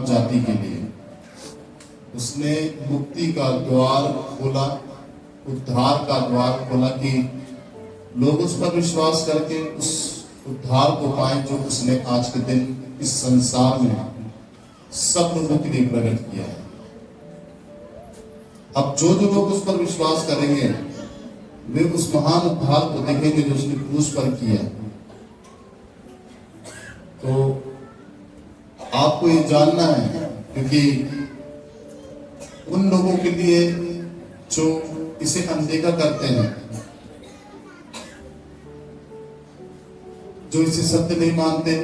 जाति के लिए उसने मुक्ति का द्वार खोला, उद्धार का द्वार खोला कि लोग उस पर विश्वास करके उस उद्धार को पाए जो उसने आज के दिन इस संसार में सब लोगों के लिए प्रकट किया है। अब जो जो लोग उस पर विश्वास करेंगे वे उस महान उद्धार को देखेंगे जो उसने क्रूस पर किया। तो आपको ये जानना है, क्योंकि उन लोगों के लिए जो इसे अनदेखा करते हैं, जो इसे सत्य नहीं मानते,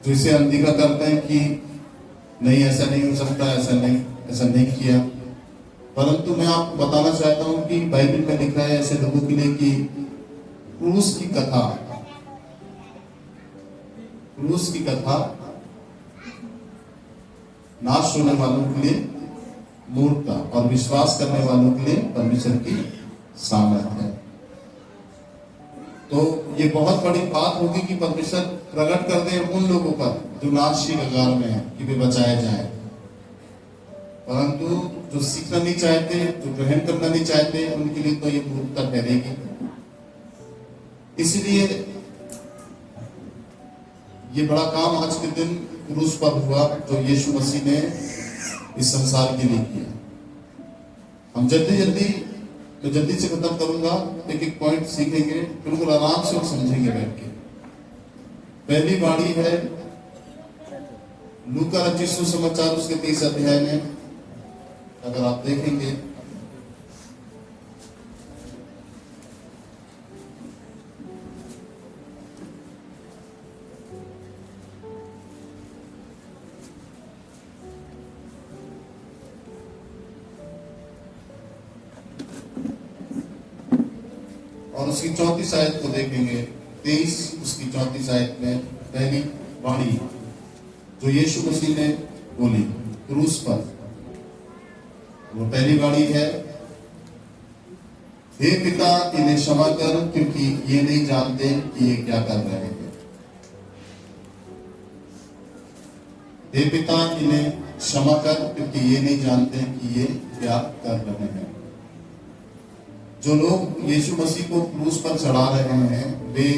जो इसे अनदेखा करते हैं कि नहीं ऐसा नहीं हो सकता, ऐसा नहीं किया। परंतु मैं आपको बताना चाहता हूं कि बाइबल में लिखा है ऐसे लोगों के लिए कि क्रूस की कथा नाश होने वालों के लिए मूर्खता और विश्वास करने वालों के लिए परमेश्वर की सामर्थ है। तो ये बहुत बड़ी बात होगी कि परमेश्वर प्रकट कर दे उन लोगों पर जो नाश की कगार में है कि वे बचाए जाए, परंतु जो सीखना नहीं चाहते, जो ग्रहण करना नहीं चाहते, उनके लिए तो ये मूर्खता ठहरेगी। इसलिए ये बड़ा काम आज के दिन क्रूस पर हुआ जो यीशु मसीह ने इस संसार के लिए किया। हम जल्दी से खत्म करूंगा, एक एक पॉइंट सीखेंगे, बिल्कुल आराम से समझेंगे बैठ के। पहली बाड़ी है लूका रचित सुसमाचार उसके 30 अध्याय में, अगर आप देखेंगे और उसकी 34 आयत को देखेंगे, 23 उसकी 34 आयत में पहली वाणी जो यीशु मसीह ने बोली क्रूस पर, वो पहली वाणी है, हे पिता इन्हें क्षमा कर क्योंकि ये नहीं जानते कि ये क्या कर रहे हैं। हे पिता इन्हें क्षमा कर क्योंकि ये नहीं जानते कि ये क्या कर रहे हैं। जो लोग यीशु मसीह को क्रूस पर चढ़ा रहे हैं वे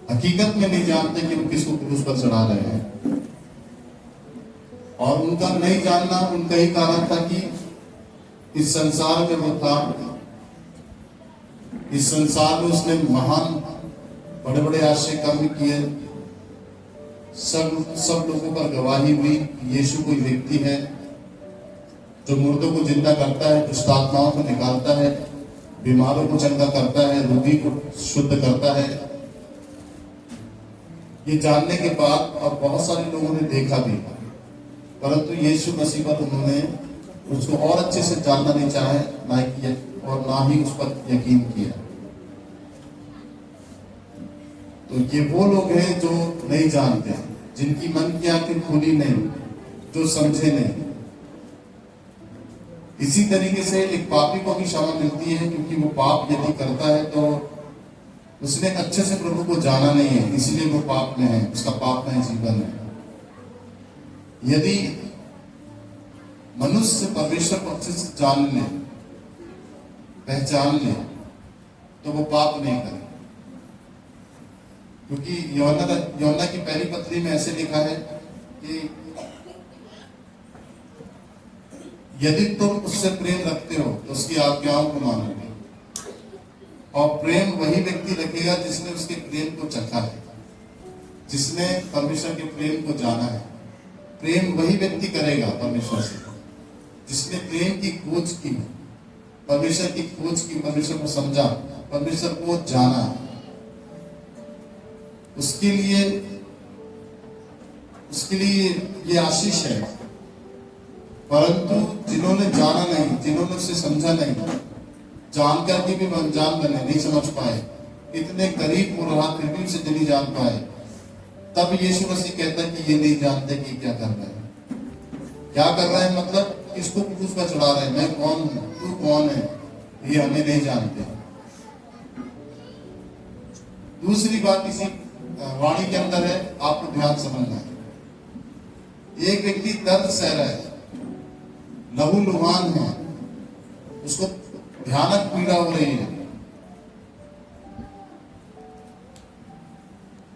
हकीकत में नहीं जानते कि वो किसको क्रूस पर चढ़ा रहे हैं, और उनका नहीं जानना उनका ही कारण था कि इस संसार में वो था, इस संसार में उसने महान बड़े बड़े आश्चर्य कर्म किए, सब लोगों पर गवाही हुई यीशु कोई व्यक्ति है जो मुर्दों को जिंदा करता है, दुष्ट आत्माओं को निकालता है, बीमारों को चंगा करता है, रोगी को शुद्ध करता है। ये जानने के बाद अब बहुत सारे लोगों ने देखा भी, परंतु यीशु मसीह पर उन्होंने उसको और अच्छे से जानना नहीं चाहे, ना किया और ना ही उस पर यकीन किया। तो ये वो लोग हैं जो नहीं जानते, जिनकी मन की आंखें खुली नहीं, जो समझे नहीं। इसी तरीके से एक पापी को भी क्षमा मिलती है, क्योंकि वो पाप यदि करता है तो उसने अच्छे से प्रभु को जाना नहीं है, इसलिए वो पाप में है, उसका पाप में जीवन है। यदि मनुष्य परमेश्वर को अच्छे से जान ले, पहचान ले, तो वो पाप नहीं करे, क्योंकि यूहन्ना की पहली पत्री में ऐसे लिखा है कि यदि तुम उससे प्रेम रखते हो तो उसकी आज्ञाओं को मानोगे, और प्रेम वही व्यक्ति रखेगा जिसने उसके प्रेम को चखा है, जिसने परमेश्वर के प्रेम को जाना है। प्रेम वही व्यक्ति करेगा परमेश्वर से जिसने प्रेम की खोज की, परमेश्वर की खोज की, परमेश्वर को समझा, परमेश्वर को जाना। उसके लिए ये आशीष है। परंतु जिन्होंने जाना नहीं, जिन्होंने उसे समझा नहीं, जानकर के भी अनजान बने, नहीं समझ पाए, इतने करीब वो रहा फिर भी उसे नहीं जान पाए, तब यीशु मसीह कहता है कि ये नहीं जानते कि क्या कर रहे हैं। क्या कर रहे हैं मतलब किसको क्रूस पर चढ़ा रहे हैं, मैं कौन हूं, तू कौन है, ये हमें नहीं जानते। दूसरी बात इसी वाणी के अंदर है, आपको ध्यान समझना है। एक व्यक्ति दर्द सह रहा है, लहूलुहान है, उसको भयानक पीड़ा हो रही है,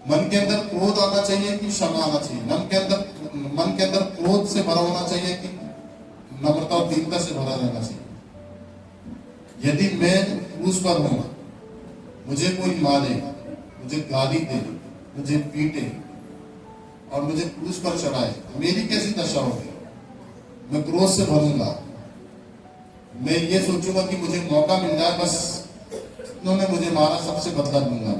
मन के अंदर क्रोध आना चाहिए कि क्षमा आना चाहिए? मन के अंदर क्रोध से भरा होना चाहिए कि नम्रता और दीनता से भरा रहना चाहिए? यदि मैं क्रूस पर हूं, मुझे कोई मारे, मुझे गाली दे, मुझे पीटे और मुझे क्रूस पर चढ़ाए, मेरी कैसी दशा होगी? मैं क्रोध से भरूंगा, मैं ये सोचूंगा कि मुझे मौका मिल जाए, बस उन्होंने मुझे मारा, सबसे बदला लूंगा।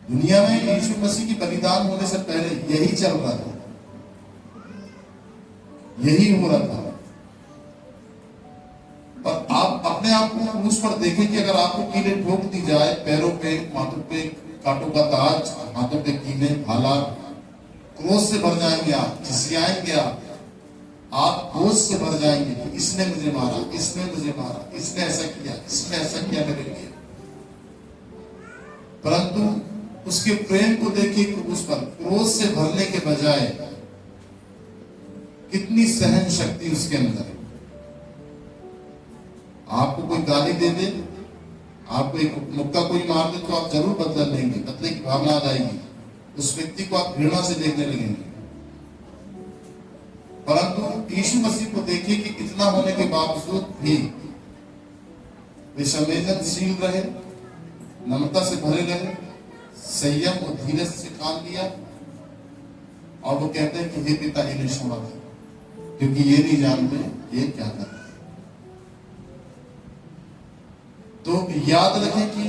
दुनिया में यीशु मसीह की बलिदान होने से पहले यही चल रहा था, यही हो रहा था। पर आप अपने आप को क्रूस पर देखें कि अगर आपको कीले ठोक दी जाए, पैरों पे, माथों पे कांटों का ताज, हाथों पे कीले, भाला, क्रोध से भर जाएंगे आप, झिसियाएंगे आप बोझ से भर जाएंगे कि इसने मुझे मारा, इसने मुझे मारा, इसने ऐसा किया, इसने ऐसा किया मेरे लिए। परंतु उसके प्रेम को देखिए क्रूस पर, क्रोध से भरने के बजाय कितनी सहन शक्ति उसके अंदर। आपको कोई गाली दे दे, आपको एक मुक्का कोई मार दे, तो आप जरूर बदला लेंगे, बदले की भावना आ जाएगी, उस व्यक्ति को आप घृणा से देखने लगेंगे। परंतु यीशु मसीह को देखिए कि इतना होने के बावजूद भी वे संवेदनशील रहे, नम्रता से भरे रहे, संयम और धीरज से काम लिया। और वो कहते हैं कि हे पिता इन्हें क्षमा कर, क्योंकि ये नहीं जानते ये क्या कर रहे। तो याद रखें कि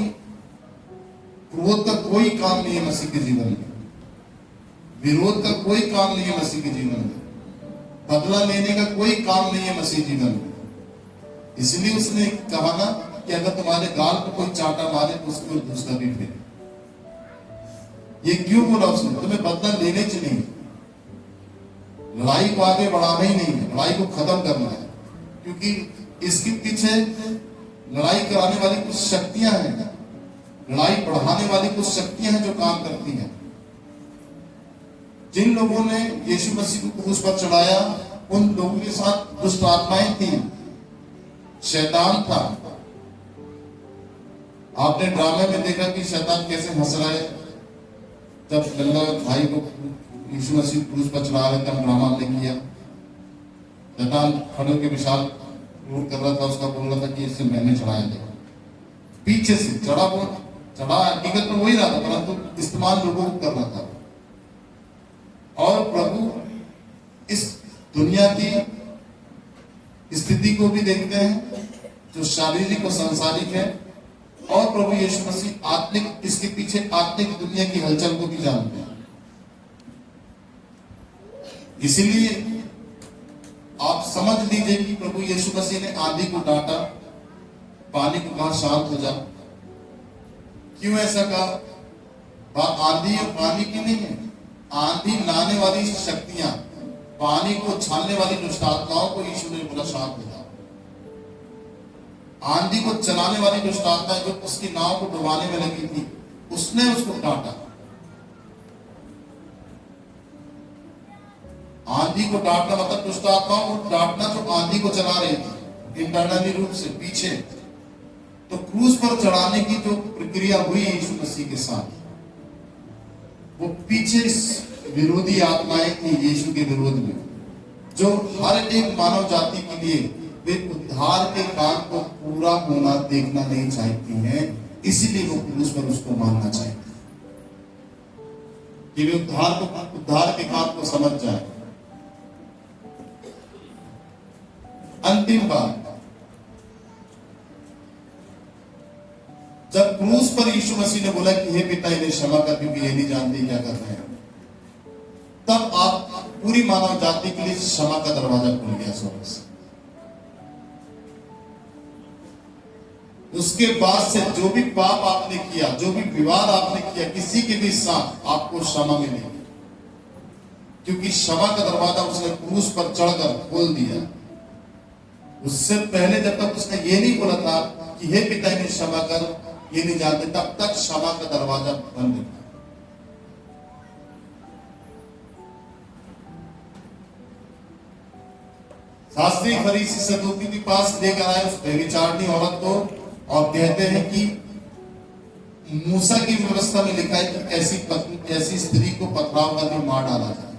क्रोध का कोई काम नहीं है मसीह के जीवन में, विरोध का कोई काम नहीं है मसीह के जीवन में, बदला लेने का कोई काम नहीं है मसीह जीवन में। इसलिए उसने कहा ना कि अगर तुम्हारे गाल पर कोई चाटा मारे तो उसके ऊपर दूसरा भी फेरे। ये क्यों बोला उसने? तुम्हें बदला लेने से नहीं, लड़ाई को आगे बढ़ाना ही नहीं है, लड़ाई को खत्म करना है। क्योंकि इसके पीछे लड़ाई कराने वाली कुछ शक्तियां हैं, लड़ाई बढ़ाने वाली कुछ शक्तियां हैं जो काम करती हैं। जिन लोगों ने यीशु मसीह को क्रूस पर चढ़ाया, उन लोगों के साथ दुष्ट आत्माएं थी, शैतान था। आपने ड्रामे में देखा कि शैतान कैसे हंस रहा है। जब लल्ला भाई को यीशु मसीह क्रूस पर चढ़ा रहे थे, हम ड्रामा हमने किया, शैतान खड़े के विशाल रूप कर रहा था, उसका बोल रहा था कि इससे मैंने चढ़ाया था, पीछे से चढ़ा, वो चढ़ा हकीकत में वही रहा था, परंतु इस्तेमाल लोगों को कर रहा था। और प्रभु इस दुनिया की स्थिति को भी देखते हैं, जो शारीरिक और सांसारिक है, और प्रभु यीशु मसीह आत्मिक, इसके पीछे आत्मिक दुनिया की हलचल को भी जानते हैं। इसीलिए आप समझ लीजिए कि प्रभु यीशु मसीह ने आंधी को डांटा, पानी को कहा शांत हो जा। क्यों ऐसा कहा? बात आंधी और पानी की नहीं है, आंधी लाने वाली शक्तियां, पानी को छानने वाली दुष्ट आत्माओं को यीशु ने बोला शांत हो जाओ। आंधी को चलाने वाली दुष्ट आत्मा जो उसकी नाव को डुबाने में लगी थी, उसने उसको डांटा। आंधी को डांटना मतलब दुष्ट आत्माओं को डांटना जो आंधी को चला रही थी इंटरनली रूप से पीछे। तो क्रूस पर चढ़ाने की जो प्रक्रिया हुई यीशु मसीह के साथ, वो पीछे विरोधी आत्माएं थी यीशु के विरोध में, जो हर एक मानव जाति के लिए वे उद्धार के काम को पूरा होना देखना नहीं चाहती हैं। इसीलिए वो क्रूस पर उसको मानना चाहती कि वे उद्धार के काम को समझ जाए। अंतिम बात, जब क्रूस पर यीशु मसीह ने बोला कि हे पिता इन्हें क्षमा कर, क्योंकि ये नहीं जानते क्या कर रहे हैं, तब आप पूरी मानव जाति के लिए क्षमा का दरवाजा खुल गया स्वर्ग से। उसके बाद से जो भी पाप आपने किया, जो भी विवाद आपने किया किसी के भी साथ, आपको क्षमा मिलेगी, क्योंकि क्षमा का दरवाजा उसने क्रूस पर चढ़कर खोल दिया। उससे पहले जब तक उसने ये नहीं बोला था कि हे पिता इन्हें क्षमा कर, ये नहीं जानते, तब तक क्षमा का दरवाजा बंद था। शास्त्री फरीसी सदूकी के पास लेकर आए उस व्यभिचारिणी औरत को और कहते हैं कि मूसा की व्यवस्था में लिखा है कि ऐसी स्त्री को पथराव करके मार डाला जाए।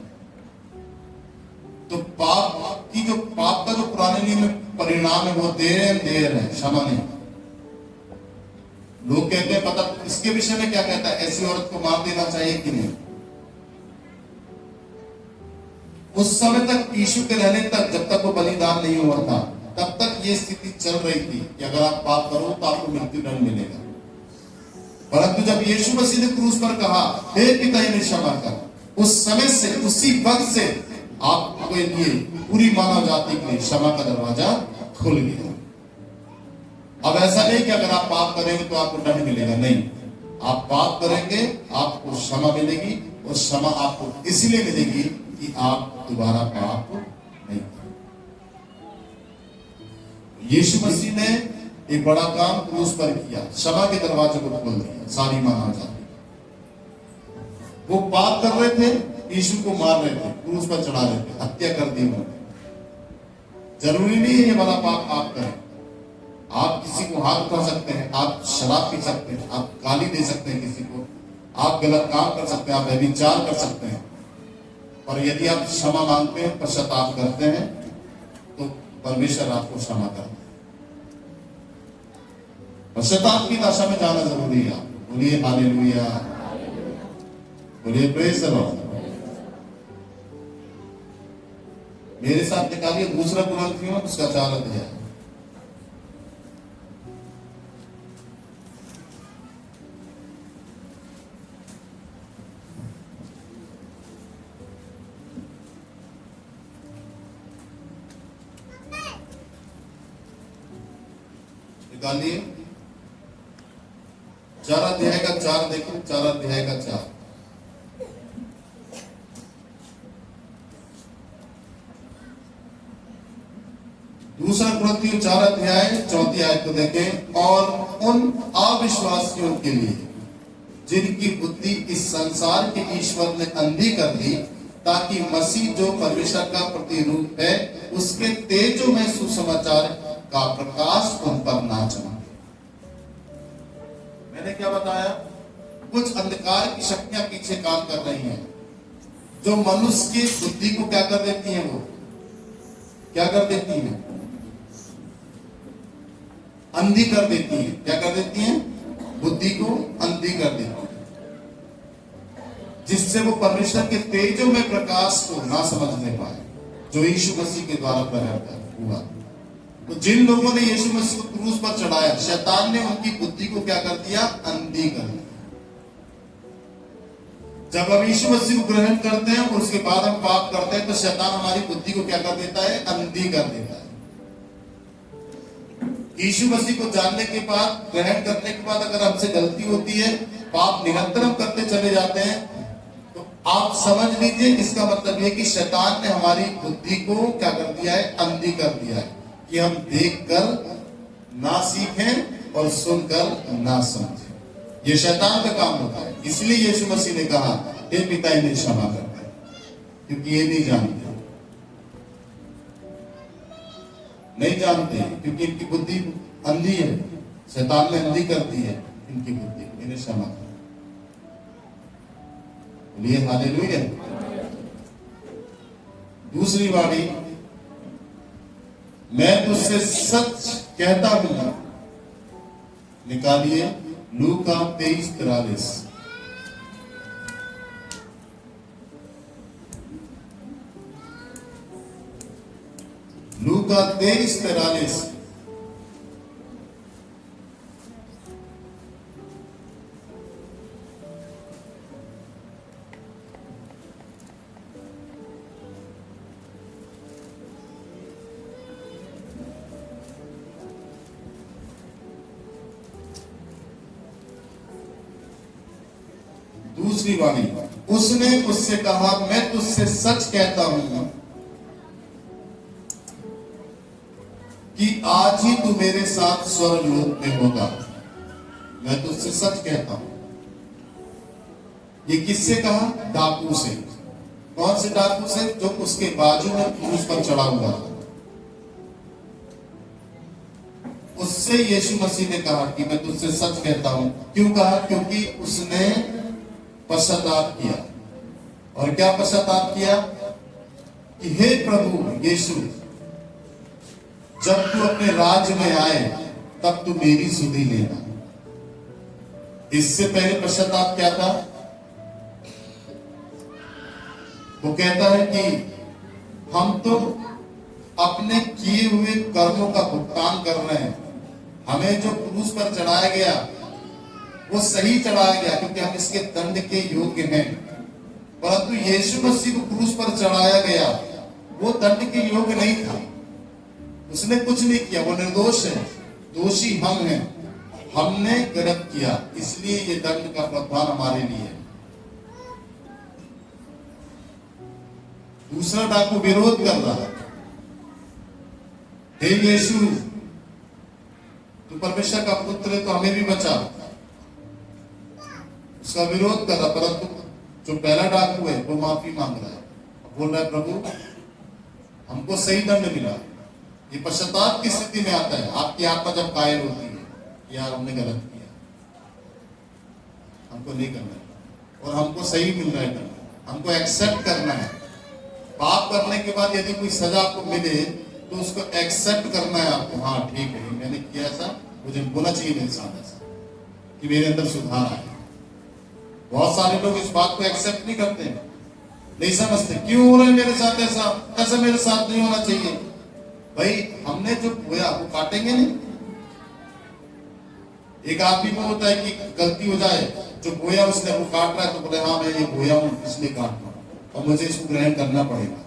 तो पाप का जो पुराने नियम में परिणाम है वो देर है, क्षमा नहीं। लोग कहते हैं पता इसके विषय में क्या कहता है, ऐसी औरत को मार देना चाहिए कि नहीं। उस समय तक यीशु के रहने तक, जब तक वो बलिदान नहीं हुआ था, तब तक ये स्थिति चल रही थी कि अगर आप पाप करो तो आपको मृत्यु दंड मिलेगा। परंतु जब यीशु मसीह ने क्रूस पर कहा हे पिता इन्हें क्षमा कर, उस समय से, उसी वक्त से आपके लिए, पूरी मानव जाति के लिए क्षमा का दरवाजा खुल गया। अब ऐसा नहीं कि अगर आप पाप करेंगे तो आपको दंड मिलेगा, नहीं। आप पाप करेंगे आपको क्षमा मिलेगी, और क्षमा आपको इसलिए मिलेगी कि आप दोबारा पाप नहीं करें। यीशु मसीह ने एक बड़ा काम क्रूस पर किया, क्षमा के दरवाजे को खोल दिया सारी मानव जाति। वो पाप कर रहे थे, यीशु को मार रहे थे, क्रूस पर चढ़ा रहे थे, हत्या कर दी उन्होंने। जरूरी नहीं है ये वाला पाप आप करें। आप किसी को हाथ उठा सकते हैं, आप शराब पी सकते हैं, आप गाली दे सकते हैं किसी को, आप गलत काम कर सकते हैं, आप व्यभिचार कर सकते हैं। और यदि आप क्षमा मांगते हैं, पश्चाताप करते हैं, तो परमेश्वर आपको क्षमा करता है। पश्चाताप की दशा में जाना जरूरी है। बोलिए हालेलुया, बोलिए प्रेज द लॉर्ड। मेरे साथ निकालिए दूसरा कुरिन्थियों उसका 4 अध्याय। निकालिए 4 अध्याय का 4, देखो 4 अध्याय का 4। दूसरा कुरिन्थियों 4 अध्याय 4 आयत को देखें। और उन अविश्वासियों के लिए जिनकी बुद्धि इस संसार के ईश्वर ने अंधी कर दी, ताकि मसीह जो परमेश्वर का प्रतिरूप है उसके तेजोमय सुसमाचार का प्रकाश उन पर ना चमके। मैंने क्या बताया, कुछ अंधकार की शक्तियां पीछे काम कर रही हैं, जो मनुष्य की बुद्धि को क्या कर देती हैं, वो क्या कर देती हैं, अंधी कर देती हैं। क्या कर देती हैं, बुद्धि को अंधी कर देती हैं, जिससे वो परमेश्वर के तेजों में प्रकाश को ना समझने पाए, जो यीशु मसीह के द्वारा प्रकट हुआ। तो जिन लोगों ने यीशु मसीह को क्रूस पर चढ़ाया, शैतान ने उनकी बुद्धि को क्या कर दिया, अंधी कर दिया। जब हम यीशु मसीह को ग्रहण करते हैं और उसके बाद हम पाप करते हैं, तो शैतान हमारी बुद्धि को क्या कर देता है, अंधी कर देता है। यीशु मसीह को जानने के बाद, ग्रहण करने के बाद अगर हमसे गलती होती है, पाप निरंतर हम करते चले जाते हैं, तो आप समझ लीजिए इसका मतलब यह कि शैतान ने हमारी बुद्धि को क्या कर दिया है, अंधी कर दिया है, कि हम देखकर ना सीखें और सुनकर ना समझें। ये शैतान का काम होता है। इसलिए यीशु मसीह ने कहा हे पिता इन्हें क्षमा करता है, क्योंकि ये नहीं जानते, क्योंकि इनकी बुद्धि अंधी है। शैतान ने अंधी कर दी है इनकी बुद्धि, इन्हें क्षमा कर। बोलिए हालेलुया। दूसरी वाणी, मैं तुझसे सच कहता हूं, निकालिए लूका 23:43। लूका 23:43। दूसरी वाणी, उसने उससे कहा मैं तुझसे सच कहता हूं कि आज ही तू मेरे साथ स्वर्गलोक में होगा। मैं तुझसे सच कहता हूं। ये किससे कहा, डाकू से। कौन से डाकू से, जो उसके बाजू में क्रूस पर चढ़ा हुआ था। उससे यीशु मसीह ने कहा कि मैं तुझसे सच कहता हूं। क्यों कहा? क्योंकि उसने पश्चाताप किया। और क्या पश्चाताप किया? कि हे प्रभु यीशु, जब तू अपने राज्य में आए तब तू मेरी सुधि लेना। इससे पहले पश्चाताप क्या था? वो कहता है कि हम तो अपने किए हुए कर्मों का भुगतान कर रहे हैं। हमें जो क्रूस पर चढ़ाया गया वो सही चढ़ाया गया, क्योंकि हम इसके दंड के योग्य हैं। परंतु यीशु मसीह को क्रूस पर चढ़ाया गया, वो दंड के योग्य नहीं था। उसने कुछ नहीं किया, वो निर्दोष है। दोषी हम हैं, हमने गलत किया, इसलिए ये दंड का प्रावधान हमारे लिए है। दूसरा डाकू विरोध कर रहा है, हे यीशु, तू परमेश्वर का पुत्र है तो हमें भी बचा। उसका विरोध कर रहा, परंतु जो पहला डाकू है वो माफी मांग रहा है। बोल रहा है, प्रभु हमको सही दंड मिला। ये पश्चाताप की स्थिति में आता है। आपकी आत्मा जब कायल होती है, यार हमने गलत किया, हमको नहीं करना है, और हमको सही मिल रहा है दंड, हमको एक्सेप्ट करना है। पाप करने के बाद यदि कोई सजा आपको मिले तो उसको एक्सेप्ट करना है आपको। हाँ ठीक है, मैंने किया ऐसा, मुझे होना चाहिए मेरे साथ ऐसा, कि मेरे अंदर सुधार आए। बहुत सारे लोग इस बात को एक्सेप्ट नहीं करते हैं, नहीं समझते क्यों हो रहा है मेरे साथ ऐसा, ऐसा मेरे साथ नहीं होना चाहिए। भाई हमने जो बोया वो काटेंगे नहीं। एक आदमी को होता है कि गलती हो जाए, जो बोया उसने वो काट रहा है तो बोले हाँ मैं ये बोया हूं इसलिए काट रहा हूं और मुझे इसको ग्रहण करना पड़ेगा।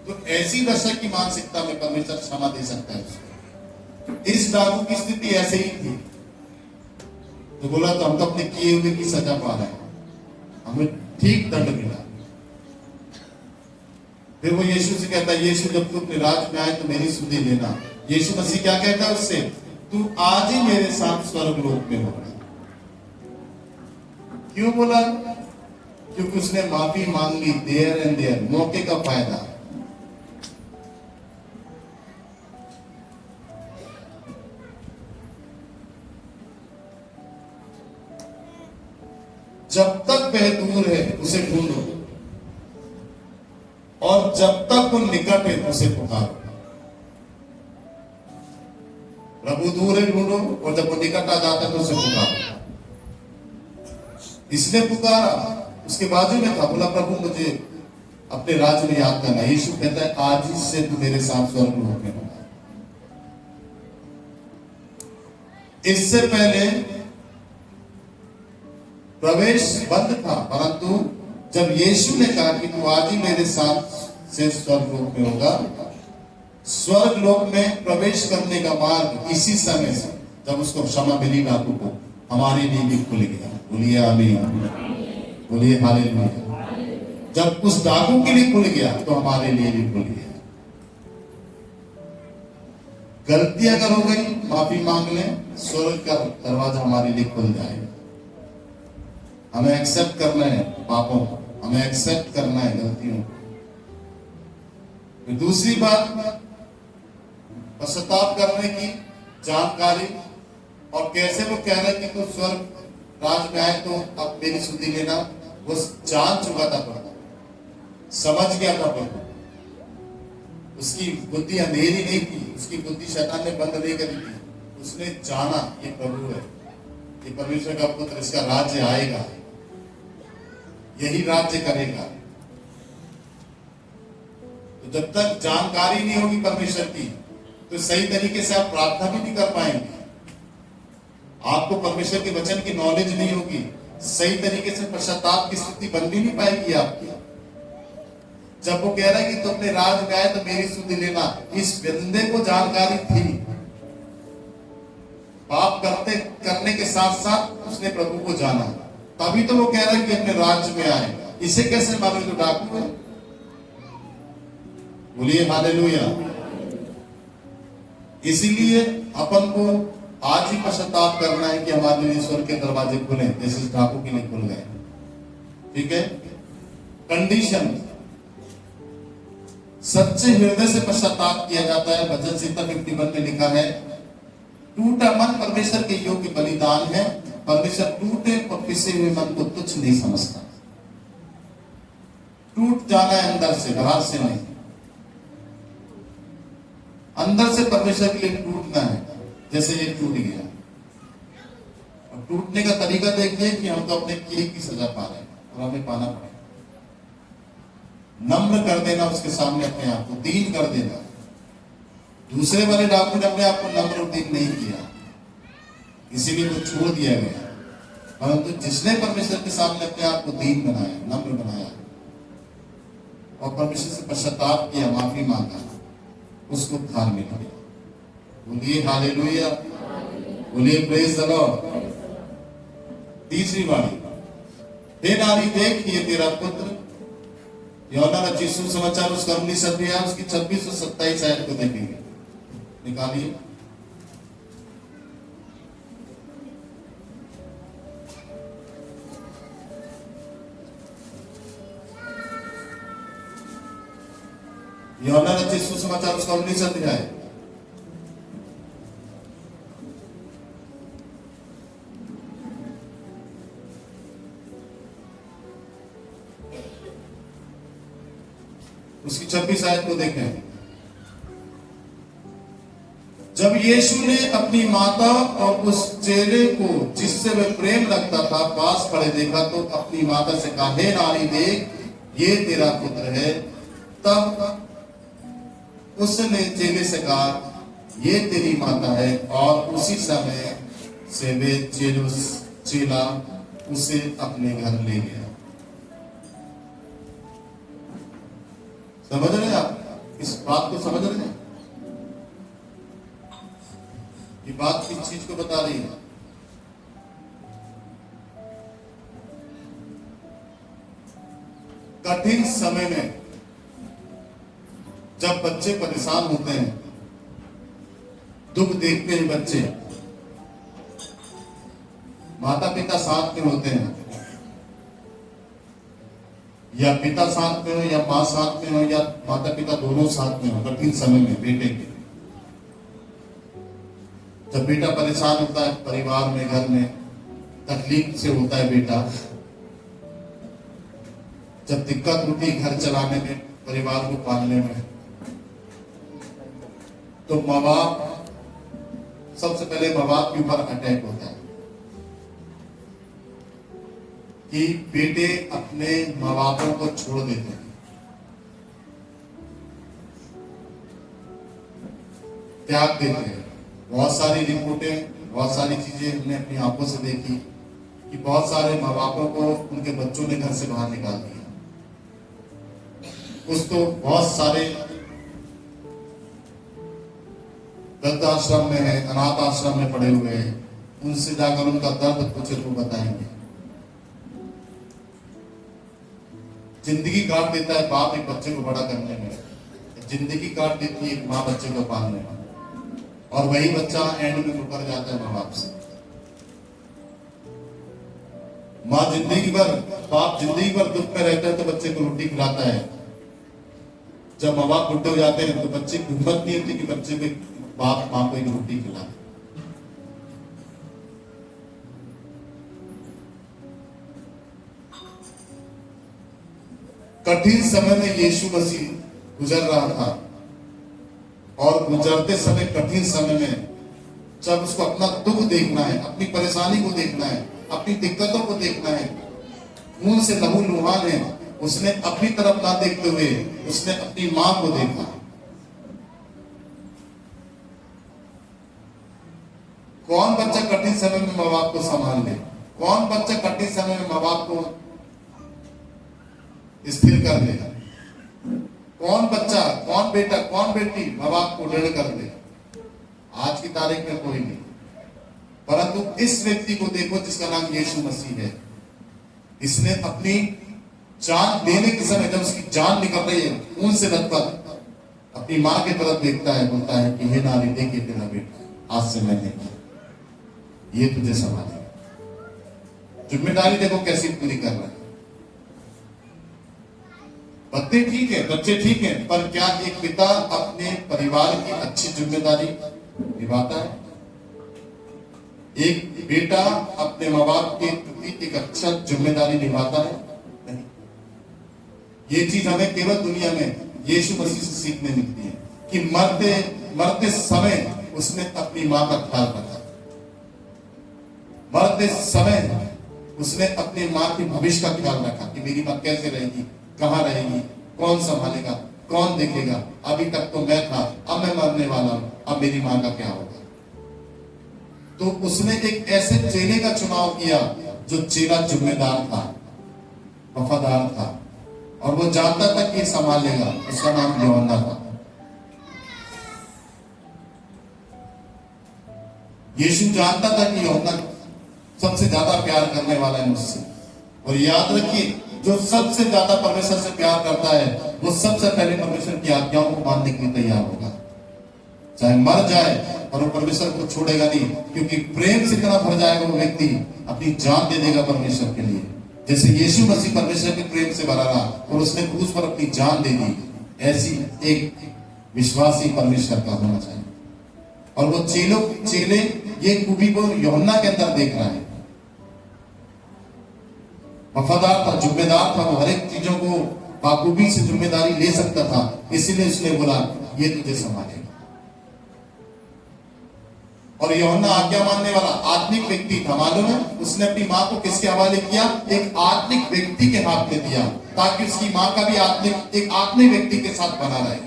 तो ऐसी दशा की मानसिकता में परमेश्वर क्षमा दे सकता है उसको। इस डाकू की स्थिति ऐसे ही थी, तो बोला तो हम तो अपने किए हुए की सजा पा रहे हैं, हमें ठीक दंड मिला। फिर वो यीशु से कहता है, यीशु जब तू अपने राज्य में आए तो मेरी सुधि लेना। यीशु मसीह क्या कहता है उससे? तू आज ही मेरे साथ स्वर्ग लोक में होगा। क्यों बोला? क्योंकि उसने माफी मांग ली देयर एंड देयर, मौके का फायदा। जब तक वह दूर है उसे ढूंढो, और जब तक वो निकट है उसे पुकारो। प्रभु दूर है ढूंढो, और जब वो निकट आ जाता है तो उसे पुकारो। इसने पुकारा, उसके बाजू में था, बोला प्रभु मुझे अपने राज्य में याद करना। यीशु कहता है आज ही से तू मेरे साथ स्वर्ग लोक में होगा। इससे पहले प्रवेश बंद था, परंतु जब यीशु ने कहा कि तू आज ही मेरे साथ से स्वर्ग लोक में होगा, स्वर्ग लोक में प्रवेश करने का मार्ग इसी समय से, जब उसको क्षमा मिली डाकू को, हमारे लिए भी खुल गया। बोलिए आमीन, बोलिए हालेलुया। जब उस डाकू के लिए खुल गया तो हमारे लिए भी खुल गया। गलती अगर हो गई माफी मांग लें, स्वर्ग का दरवाजा हमारे लिए खुल जाएगा। हमें एक्सेप्ट करना है पापों को, हमें एक्सेप्ट करना है गलतियों को। फिर दूसरी बात, पश्चाताप करने की जानकारी, और कैसे वो कह रहे कि तू स्वर्ग राज में आए तो अब मेरी सुधि लेना। वो जान चुका था प्रभु, समझ गया था प्रभु, उसकी बुद्धि अंधेरी नहीं थी, उसकी बुद्धि शैतान ने बंद नहीं करी थी। उसने जाना ये प्रभु है, ये परमेश्वर का पुत्र, इसका राज्य आएगा, यही राज्य करेगा। तो जब तक जानकारी नहीं होगी परमेश्वर की, तो सही तरीके से आप प्रार्थना भी नहीं कर पाएंगे। आपको परमेश्वर के वचन की नॉलेज नहीं होगी, सही तरीके से पश्चाताप की स्थिति बन भी नहीं पाएगी आपकी। जब वो कह रहा है कि तुम अपने राज में आए तो मेरी सुधि लेना, इस बंदे को जानकारी थी। पाप करने के साथ साथ उसने प्रभु को जाना, तभी तो वो कह रहा है कि अपने राज्य में आए। इसे कैसे मालूम? तो डाकू है। बोलिए हालेलुया। इसीलिए अपन को आज ही पश्चाताप करना है कि हमारे लिए ईश्वर के दरवाजे खुले, जैसे इस डाकू के लिए खुल गए। ठीक है। कंडीशन, सच्चे हृदय से पश्चाताप किया जाता है। भजन संहिता 51 में लिखा है टूटा मन परमेश्वर के योग्य बलिदान है। परमेश्वर टूटे और पिसे हुए मन को तुच्छ नहीं समझता। टूट जाना है अंदर से, बाहर से नहीं। अंदर से परमेश्वर के लिए टूटना है, जैसे ये टूट गया। और टूटने का तरीका देखिए कि हम तो अपने किए की सजा पा रहे हैं और हमें पाना पड़ेगा। नम्र कर देना उसके सामने अपने आप को, दीन कर देना। दूसरे वाले डॉक्टर ने अपने आप को नम्र और दीन नहीं किया, इसीलिए वो छोड़ दिया गया। परंतु जिसने परमेश्वर के सामने अपने आप को दीन बनाया, नम्र बनाया और परमेश्वर से पश्चाताप किया, माफी मांगा, उसको धार्मिक मिला। बोलिए हालेलुया, बोलिए प्रेज द लॉर्ड। तीसरी वाणी, हे नारी देख ये तेरा पुत्र। यूहन्ना रचित सुसमाचार उसका 19 अध्याय उसकी 26 और 27 आयत को देखेंगे। निकालिए। यूहन्ना रचित सुसमाचार उसका 19 अध्याय उसकी 26 आयत को देखें। जब यीशु ने अपनी माता और उस चेले को जिससे वह प्रेम रखता था पास खड़े देखा तो अपनी माता से कहा, हे नारी देख ये तेरा पुत्र है। तब उसने चेले से कहा, ये तेरी माता है। और उसी समय से वे चेला उसे अपने घर ले गया। समझ रहे हैं आप? इस बात को समझ रहे हैं? ये बात किस चीज को बता रही है? कठिन समय में जब बच्चे परेशान होते हैं, दुख देखते हैं बच्चे, माता पिता साथ में होते हैं, या पिता साथ में हो या मां साथ में हो या माता पिता दोनों साथ में हो, कठिन समय में बेटे के, जब बेटा परेशान होता है परिवार में, घर में तकलीफ से होता है बेटा, जब दिक्कत होती है घर चलाने में, परिवार को पालने में, तो माँ बाप, सबसे पहले माँ बाप के ऊपर अटैक होता है कि बेटे अपने माँ बापों को छोड़ देते हैं, त्याग देते हैं। बहुत सारी रिपोर्टें, बहुत सारी चीजें हमने अपनी आंखों से देखी कि बहुत सारे माँ बापों को उनके बच्चों ने घर से बाहर निकाल दिया। कुछ तो बहुत सारे वृद्धाश्रम में है, अनाथ आश्रम में पड़े हुए हैं, उनसे जाकर उनका दर्द पूछे तो बताएंगे। जिंदगी काट देता है बाप एक बच्चे को बड़ा करने में, जिंदगी काट देती है एक माँ बच्चे को पालने में, और वही बच्चा एंड में मुकर जाता है माँ बाप से। माँ जिंदगी भर, बाप जिंदगी भर दुख में रहता है तो बच्चे को रोटी खिलाता है। जब माँ बाप बुढ़े हो जाते हैं तो बच्चे की हिम्मत नहीं होती कि बच्चे को बाप माँ को एक रोटी खिलाए। कठिन समय में यीशु मसीह गुजर रहा था, और गुजरते समय, कठिन समय में जब उसको अपना दुख देखना है, अपनी परेशानी को देखना है, अपनी दिक्कतों को देखना है, खून से लहूलुहान है, उसने अपनी तरफ ना देखते हुए उसने अपनी मां को देखा। कौन बच्चा कठिन समय में माँ बाप को संभाल ले? कौन बच्चा कठिन समय में माँ बाप को स्थिर कर देगा? कौन बच्चा, कौन बेटा, कौन बेटी माँ बाप को दृढ़ कर दे? आज की तारीख में कोई नहीं। परंतु इस व्यक्ति को देखो जिसका नाम यीशु मसीह है। इसने अपनी जान देने के समय, जब उसकी जान निकल रही है खून से लथपथ, अपनी मां की तरफ देखता है, बोलता है कि हे नारी देखिए तेरा बेटा, आज से मैं नहीं, ये तुझे संभालेगा। जिम्मेदारी देखो कैसी पूरी कर रहा है। बच्चे ठीक है, बच्चे ठीक है, पर क्या एक पिता अपने परिवार की अच्छी जिम्मेदारी निभाता है? एक बेटा अपने माँ बाप के प्रति एक अच्छा जिम्मेदारी निभाता है? नहीं। ये चीज हमें केवल दुनिया में यीशु मसीह से सीखने मिलती है कि मरते मरते समय उसने अपनी माँ का ख्याल रखा। मरते समय उसने अपनी माँ के भविष्य का ख्याल रखा कि मेरी माँ कैसे रहेगी, कहाँ रहेगी, कौन संभालेगा, कौन देखेगा। अभी तक तो मैं था, अब मैं मरने वाला हूं, अब मेरी माँ का क्या होगा। तो उसने एक ऐसे चेले का चुनाव किया जो चेला जिम्मेदार था, वफादार था, और वो जानता था कि संभाल लेगा। उसका नाम यूहन्ना था। यीशु जानता था कि यूहन्ना सबसे ज्यादा प्यार करने वाला है मुझसे। और याद रखिए, जो सबसे ज्यादा परमेश्वर से प्यार करता है वो सबसे पहले परमेश्वर की आज्ञाओं को मानने के लिए तैयार होगा, चाहे मर जाए, और वो परमेश्वर को छोड़ेगा नहीं, क्योंकि प्रेम से इतना भर जाएगा वो व्यक्ति अपनी जान दे देगा परमेश्वर के लिए। जैसे यीशु मसीह परमेश्वर के प्रेम से भरा रहा और उसने क्रूस पर अपनी जान दे दी, ऐसी एक विश्वासी परमेश्वर का होना चाहिए। और वो चेले ये खूबी को यूहन्ना के अंदर देख रहा है। वफादार था, जिम्मेदार था, वो हर एक चीजों को बाखूबी से जिम्मेदारी ले सकता था, इसीलिए उसने बोला ये तुझे संभालेगा। और यूहन्ना आज्ञा मानने वाला आत्मिक व्यक्ति था, मालूम है। उसने अपनी माँ को किसके हवाले किया? एक आत्मिक व्यक्ति के हाथ में दिया, ताकि उसकी माँ का भी एक आत्मिक व्यक्ति के साथ बना रहे।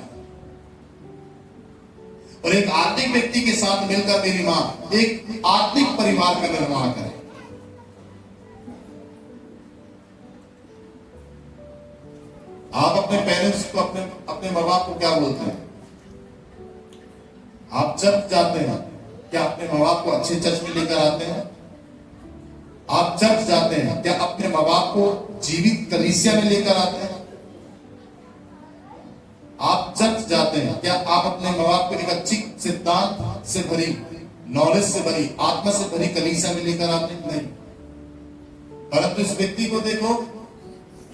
और एक आत्मिक व्यक्ति के साथ मिलकर मेरी माँ एक आत्मिक परिवार का निर्माण करे। आप अपने पेरेंट्स को, अपने माँ बाप को क्या बोलते हैं? आप जब जाते हैं, क्या अपने माँ बाप को अच्छे चर्च में लेकर आते हैं? आप चर्च जाते हैं, क्या अपने माँ बाप को जीवित कलीसिया में लेकर आते हैं? आप चर्च जाते हैं, क्या आप अपने माँ बाप को एक अच्छी सिद्धांत से भरी, नॉलेज से भरी, आत्मा से भरी कलीसिया में लेकर आते हैं? नहीं। परंतु इस व्यक्ति को देखो,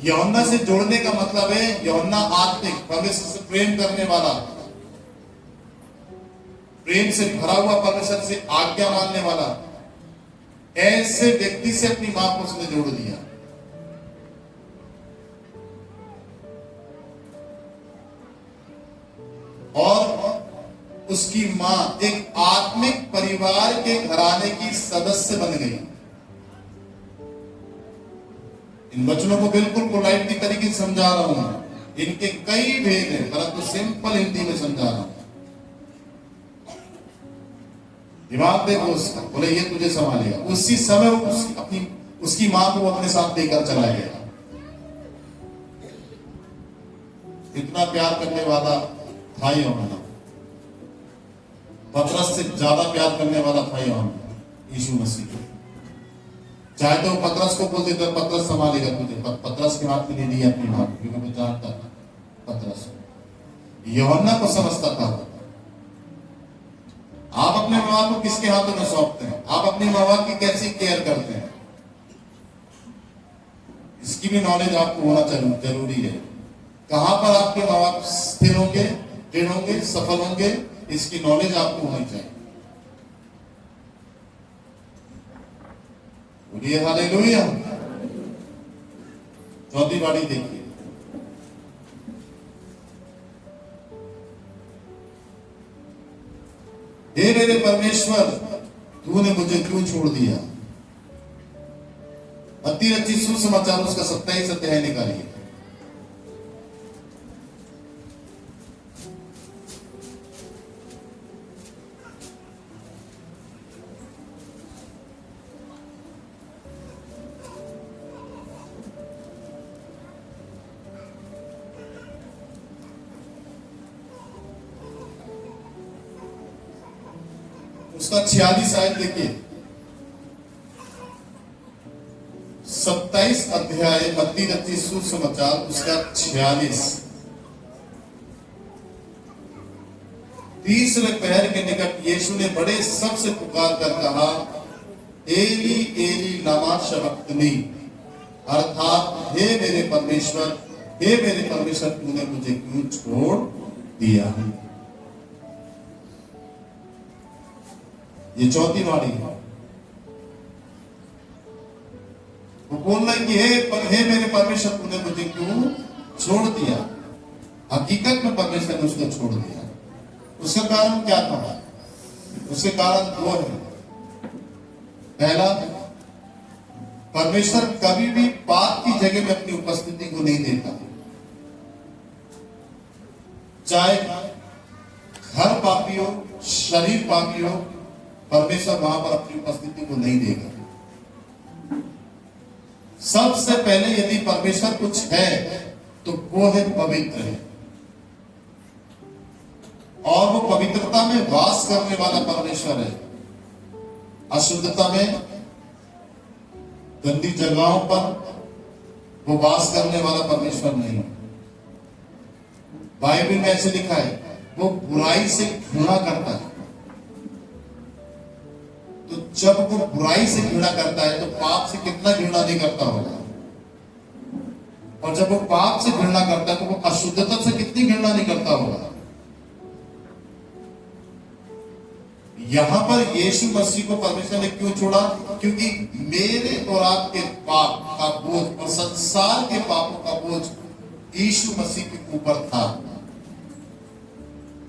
यूहन्ना से जोड़ने का मतलब है यूहन्ना आत्मिक, परमेश्वर से प्रेम करने वाला, प्रेम से भरा हुआ, परमेश्वर से आज्ञा मानने वाला, ऐसे व्यक्ति से अपनी मां को उसने जोड़ दिया। और उसकी मां एक आत्मिक परिवार के घराने की सदस्य बन गई। इन वचनों को बिल्कुल पोलाइटली तरीके से समझा रहा हूं, इनके कई भेद हैं, परंतु सिंपल हिंदी में समझा रहा हूं। दिमाग देखो उसका, बोले ये तुझे संभालेगा। उसी समय उसकी मां को वो अपने साथ लेकर चला गया। इतना प्यार करने वाला था यूहन्ना, पतरस से ज्यादा प्यार करने वाला था यूहन्ना यीशु मसीह। चाहे तो पतरस को बोल देता, पतरस संभालेगा तुझे, पतरस के हाथ में नहीं दिया अपनी मां, क्योंकि वो जानता था पतरस यूहन्ना को समझता था। आप अपने माँ बाप को किसके हाथों में सौंपते हैं? आप अपनी माँ बाप की कैसी केयर करते हैं? इसकी भी नॉलेज आपको होना जरूरी है। कहां पर आपके माँ बाप स्थिर होंगे, दृढ़ होंगे, सफल होंगे, इसकी नॉलेज आपको होनी चाहिए। बोलिए हालेलुया। चौथी बाड़ी देखिए, हे मेरे परमेश्वर, तूने मुझे क्यों छोड़ दिया? मत्ती रचित सुसमाचार उसका 27 अध्याय निकालिए। उसका 46 आयत देखिए, 27 अध्याय मत्ती रचित सुसमाचार उसका 46। तीसरे पहर के निकट यीशु ने बड़े सबसे पुकार कर कहा, एली एली लमा शबक्तनी, अर्थात हे मेरे परमेश्वर, हे मेरे परमेश्वर, तूने मुझे क्यों छोड़ दिया? ये चौथी वाणी है। बोल रहे कि हे मेरे परमेश्वर, तूने मुझे क्यों छोड़ दिया। हकीकत में परमेश्वर ने उसको छोड़ दिया। उसका कारण क्या था? उसके कारण दो है। पहला, परमेश्वर कभी भी पाप की जगह में अपनी उपस्थिति को नहीं देता। चाहे घर पापी हो, शरीर पापी हो, परमेश्वर वहां पर अपनी उपस्थिति को नहीं देगा। सबसे पहले यदि परमेश्वर कुछ है तो वो है पवित्र है, और वो पवित्रता में वास करने वाला परमेश्वर है। अशुद्धता में, गंदी जगहों पर वो वास करने वाला परमेश्वर नहीं है। बाइबल में ऐसे लिखा है, वो बुराई से घृणा करता है। तो जब वो बुराई से घृणा करता है तो पाप से कितना घृणा नहीं करता होगा। और जब वो पाप से घृणा करता है तो वो अशुद्धता से कितनी घृणा नहीं करता होगा। यहां पर यीशु मसीह को परमेश्वर ने क्यों छोड़ा? क्योंकि मेरे और आपके पाप का बोझ और संसार के पापों का बोझ यीशु मसीह के ऊपर था।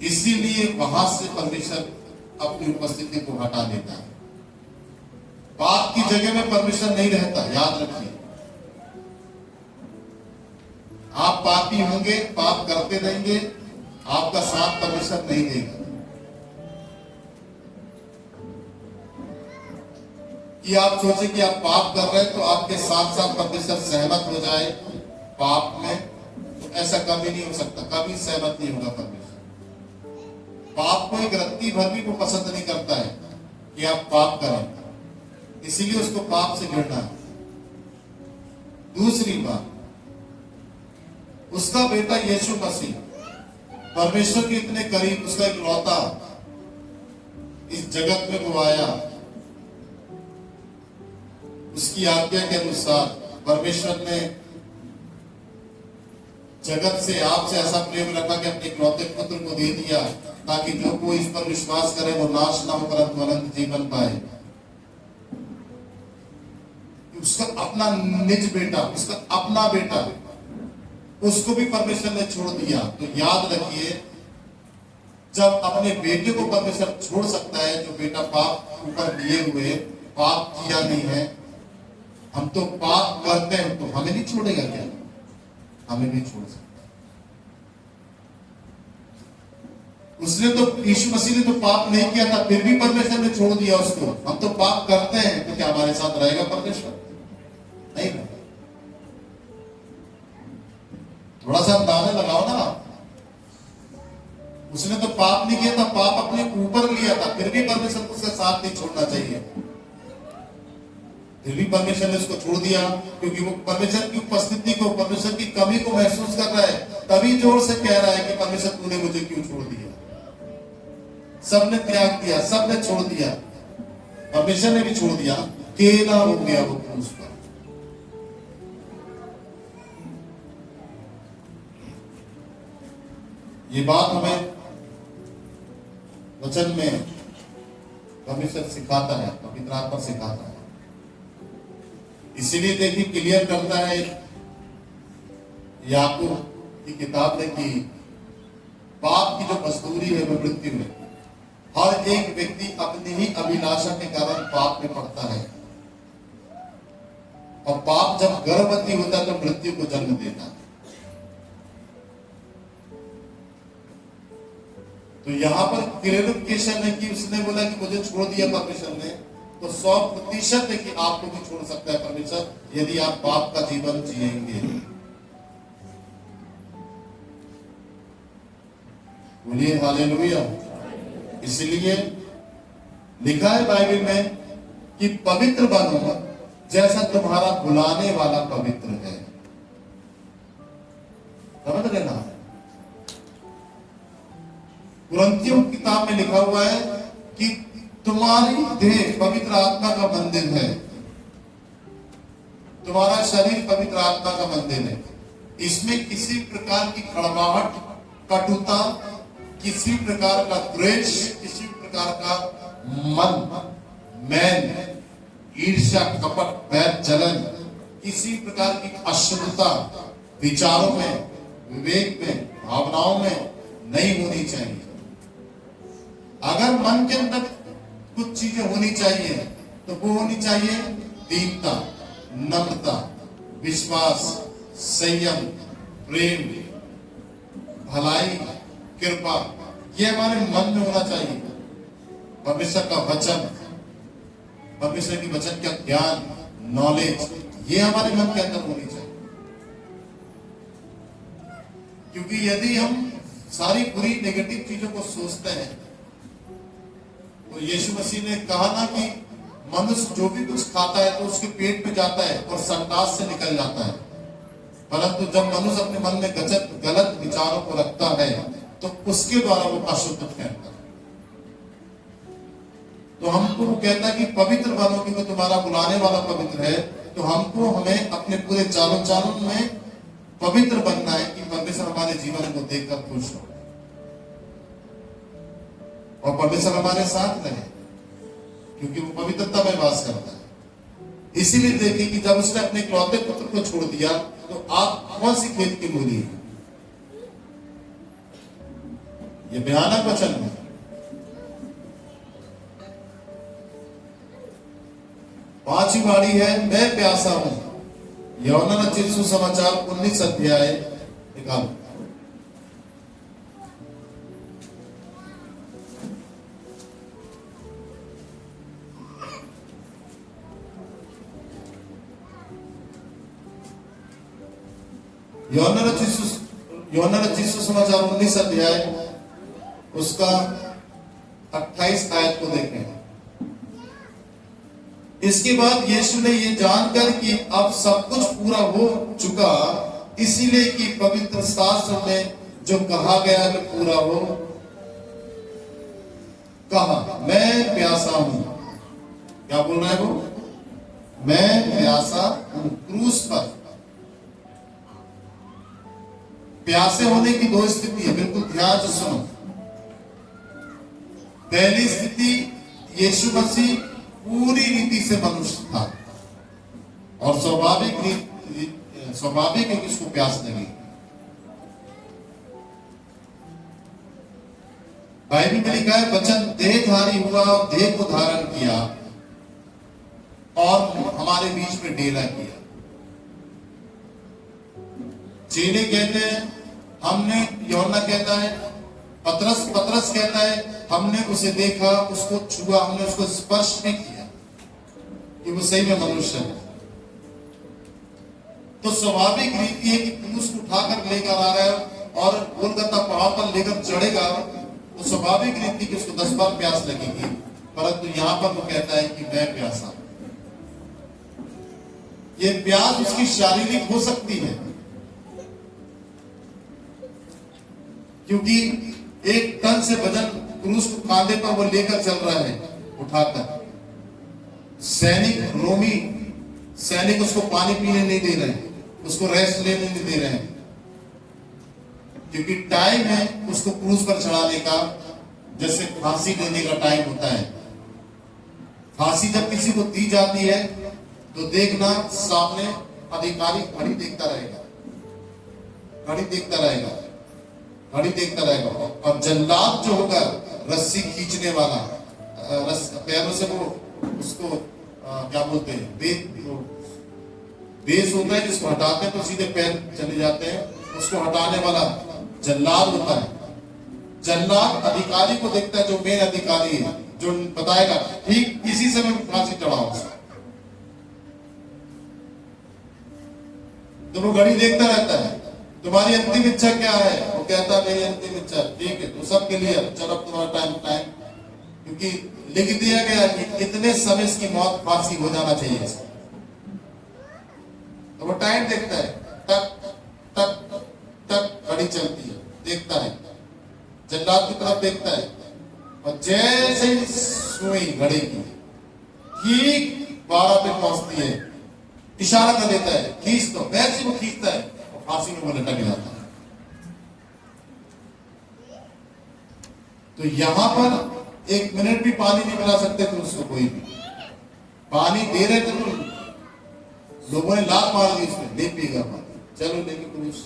इसीलिए वहां से परमेश्वर अपनी उपस्थिति को हटा देता है। पाप की जगह में परमेश्वर नहीं रहता, याद रखिए। आप पापी होंगे, पाप करते रहेंगे, आपका साथ परमेश्वर नहीं देगा। कि आप सोचे कि आप पाप कर रहे हैं तो आपके साथ साथ परमेश्वर सहमत हो जाए पाप में, तो ऐसा कभी नहीं हो सकता। कभी सहमत नहीं होगा परमेश्वर। पाप को एक रत्ती भर भी वो पसंद नहीं करता है कि आप पाप करें, इसीलिए उसको पाप से घृणा है। दूसरी बात, उसका बेटा यीशु मसीह परमेश्वर के इतने करीब, उसका इकलौता इस जगत में वो आया। उसकी आज्ञा के अनुसार परमेश्वर ने जगत से, आपसे ऐसा प्रेम रखा कि अपने इकलौते पुत्र को दे दिया, ताकि जो कोई इस पर विश्वास करे वो नाश ना होकर अनंत जीवन पाए। उसका अपना निज बेटा, उसका अपना बेटा, उसको भी परमेश्वर ने छोड़ दिया। तो याद रखिए, जब अपने बेटे को परमेश्वर छोड़ सकता है, जो बेटा पाप ऊपर लिए हुए, पाप किया नहीं है, हम तो पाप करते हैं, तो हमें नहीं छोड़ेगा क्या? हमें भी छोड़ सकता। उसने तो, यीशु मसीह ने तो पाप नहीं किया था, फिर भी परमेश्वर ने छोड़ दिया उसको। हम तो पाप करते हैं, तो क्या हमारे साथ रहेगा परमेश्वर? नहीं रहेगा। थोड़ा सा अंदाजा लगाओ ना। उसने तो पाप नहीं किया था, पाप अपने ऊपर लिया था, फिर भी परमेश्वर को उसका साथ नहीं छोड़ना चाहिए। फिर भी परमेश्वर ने उसको छोड़ दिया, क्योंकि वो परमेश्वर की उपस्थिति को, परमेश्वर की कमी को महसूस कर रहा है। तभी जोर से कह रहा है कि परमेश्वर तूने मुझे क्यों छोड़ दिया। सबने त्याग दिया, सबने छोड़ दिया, परमेश्वर ने भी छोड़ दिया, अकेला हो गया वो क्रूस पर। ये बात हमें वचन में परमेश्वर सिखाता है, पवित्र आत्मा सिखाता है। इसीलिए देखिए, क्लियर करता है याकूब की किताब में कि पाप की जो मजदूरी है वो मृत्यु है। हर एक व्यक्ति अपनी ही अभिलाषा के कारण पाप में पड़ता है, और पाप जब गर्भवती होता है तो मृत्यु को जन्म देता है। तो यहां पर क्लेरिफिकेशन है कि उसने बोला कि मुझे छोड़ दिया परमेश्वर ने, तो 100% है कि आपको भी छोड़ सकता है परमेश्वर, यदि आप पाप का जीवन जिएंगे। बोलिए हालेलुया। इसलिए लिखा है बाइबल में कि पवित्र बनो जैसा तुम्हारा बुलाने वाला पवित्र है। समझ लेना। कुरिन्थियों की किताब में लिखा हुआ है कि तुम्हारी देह पवित्र आत्मा का मंदिर है, तुम्हारा शरीर पवित्र आत्मा का मंदिर है। इसमें किसी प्रकार की कड़वाहट, कटुता, किसी प्रकार का द्वेष, किसी प्रकार का मन, मैन, ईर्ष्या, कपट, बैर, जलन, किसी प्रकार की अशुद्धता विचारों में, विवेक में, भावनाओं में नहीं होनी चाहिए। अगर मन के अंदर कुछ चीजें होनी चाहिए तो वो होनी चाहिए दीनता, नम्रता, विश्वास, संयम, प्रेम, भलाई, कृपा, ये हमारे मन में होना चाहिए। परमेश्वर का वचन, परमेश्वर की वचन का ज्ञान, नॉलेज, ये हमारे मन के अंदर होनी चाहिए। क्योंकि यदि हम सारी बुरी नेगेटिव चीजों को सोचते हैं तो यीशु मसीह ने कहा ना कि मनुष्य जो भी कुछ खाता है तो उसके पेट में जाता है और संडास से निकल जाता है, परंतु जब मनुष्य अपने मन में गलत विचारों को रखता है तो उसके द्वारा वो अशुद्ध ठहरता है। तो हमको वो कहता है कि पवित्र बनो क्योंकि तुम्हारा बुलाने वाला पवित्र है। तो हमको हमें अपने पूरे चालों चालन में पवित्र बनना है कि परमेश्वर हमारे जीवन को देखकर खुश हो और परमेश्वर हमारे साथ रहे, क्योंकि वो पवित्रता में वास करता है। इसीलिए देखिए कि जब उसने अपने इकलौते पुत्र को छोड़ दिया तो आप कौन सी खेत की मूली है? ये भयानक वचन है। पांचवी वाणी है, मैं प्यासा हूं। यूहन्ना रचित सुसमाचार 19 अध्याय निकालो। यूहन्ना रचित सुसमाचार 19 अध्याय उसका 28 आयत को देखें। इसके बाद यीशु ने यह जानकर कि अब सब कुछ पूरा हो चुका, इसीलिए कि पवित्र शास्त्र में जो कहा गया है पूरा हो, कहा मैं प्यासा हूं। क्या बोल रहा है वो? मैं प्यासा हूं। क्रूस पर प्यासे होने की दो स्थिति है, बिल्कुल ध्यान से सुनो। पहली स्थिति, यीशु मसीह पूरी रीति से मनुष्य था और स्वाभाविक है कि उसको प्यास लगी। बाइबल में लिखा है, वचन देहधारी हुआ और देह को धारण किया और हमारे बीच में डेरा किया। चेले कहते हैं हमने, यूहन्ना कहता है, पतरस कहता है हमने उसे देखा, उसको छुआ, हमने उसको स्पर्श भी किया कि वो सही में मनुष्य है। तो स्वाभाविक रीति है कि क्रूस को उठाकर लेकर आ रहा है और गोलगत्ता पहाड़ पर लेकर चढ़ेगा तो स्वाभाविक रीति कि उसको 10 बार प्यास लगेगी, परंतु यहां पर वो कहता है कि मैं प्यासा। ये प्यास उसकी शारीरिक हो सकती है क्योंकि 1 टन से वजन क्रूस को कांधे पर वो लेकर चल रहा है उठाकर। रोमी सैनिक उसको पानी पीने नहीं दे रहे हैं, उसको रेस्ट लेने नहीं दे रहे हैं, क्योंकि टाइम है उसको क्रूस पर चढ़ाने का, जैसे फांसी देने का टाइम होता है। फांसी जब किसी को दी जाती है तो देखना सामने अधिकारी घड़ी देखता रहेगा, और जल्लाद जो होगा रस्सी खींचने वाला, पैरों से वो उसको क्या बोलते हैं, बेस होता है जिसको हटाते हैं तो सीधे पैर चले जाते हैं, उसको हटाने वाला जल्लाद होता है। जल्लाद अधिकारी को देखता है, जो मेन अधिकारी है, जो बताएगा ठीक इसी समय फांसी चढ़ाओ। तो वो घड़ी देखता रहता है, तुम्हारी अंतिम इच्छा क्या है? वो कहता है मेरी अंतिम इच्छा, ठीक है तो सब के लिए चलो तुम्हारा टाइम, क्योंकि लिख दिया गया कि इतने समय इसकी मौत फांसी हो जाना चाहिए इसको। तो वो टाइम देखता है, टक टक टक घड़ी चलती है, देखता है, जल्लाद की तरफ देखता है और जैसे ही सुई घड़ी की ठीक 12 पे पहुंचती है, इशारा कर देता है खींच दो, वैसे वो खींचता है और फांसी में वो लटक जाता है। तो यहां पर 1 मिनट भी पानी नहीं पिला सकते थे उसको, कोई भी पानी दे रहे थे तो लोगों ने लात मार दी उसमें, नहीं पिएगा पानी, चलो लेके क्रूस।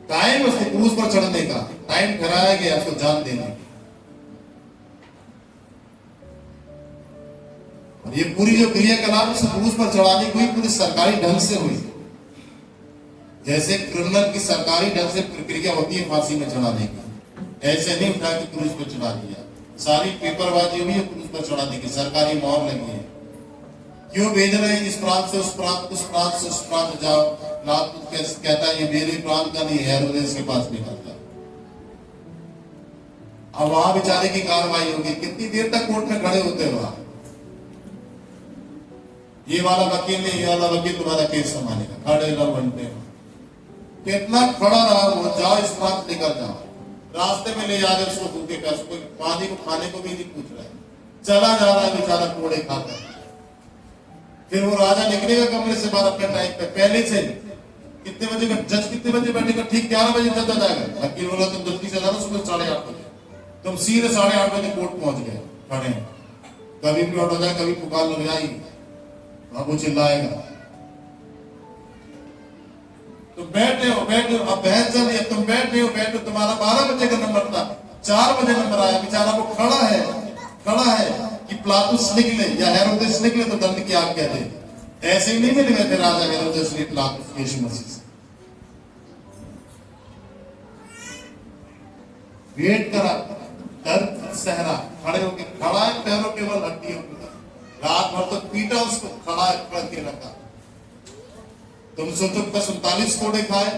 टाइम उसको क्रूस पर चढ़ने का टाइम ठहराया गया, उसको जान देने का। और ये पूरी जो क्रियाकलाप उस क्रूस पर चढ़ाने की पूरी सरकारी ढंग से हुई, जैसे क्रिमिनल की सरकारी ढंग से प्रक्रिया होती है फांसी में चढ़ाने की, ऐसे नहीं उठा के क्रूस पर चढ़ा दिया। सारी पेपरबाजी हुई है क्रूस पर चढ़ाने की, सरकारी मोहर लगी है। क्यों भेज रहे हैं इस प्रांत से उस प्रांत, उस प्रांत से उस प्रांत जाओ? लात कहता है ये मेरे प्रांत का नहीं है, हेरोदेस के पास निकलता। अब वहां बेचारे की कार्रवाई होगी, कितनी देर तक कोर्ट में खड़े होते हैं वहां? ये वाला वकील नहीं, ये वाला वकील तुम्हारा केस संभालेगा, खड़े रहो घंटे में। कितना खड़ा रहा वो, जाओ इस प्रांत लेकर जाओ। रास्ते में ले जा रहे उसको भूखे का, कोई पानी को खाने को भी नहीं पूछ रहा है, चला जा रहा है बेचारा कोड़े खाकर। फिर वो राजा निकलेगा कमरे से बाहर अपने टाइम पे, पहले से कितने बजे का जज कितने बजे बैठेगा? ठीक 11 बजे जज आ जाएगा। वकील बोला तुम जल्दी से जाना, सुबह 8:30 बजे, तुम सीधे 8:30 बजे कोर्ट पहुंच गए, खड़े हैं। कभी भी ऑटो जाए, कभी पुकार लग जाएगी, अब वो चिल्लाएगा। तो बैठे हो, अब बहस चल रही है, तुम बैठे हो, तुम्हारा 12 बजे का नंबर था, 4 बजे नंबर आया, बेचारा वो खड़ा है कि पिलातुस निकले या हेरोदेस निकले तो दंड की आज्ञा दे। ऐसे ही नहीं मिल गए थे राजा हेरोदेस ने पिलातुस यीशु मसीह से। वेट करा, दर्द सहरा, खड़े होके, खड़ा है, पैरों केवल हड्डियों पे, रात भर तो पीटा उसको, खड़ा करके रखा। तुम सोचो 39 कोड़े खाए,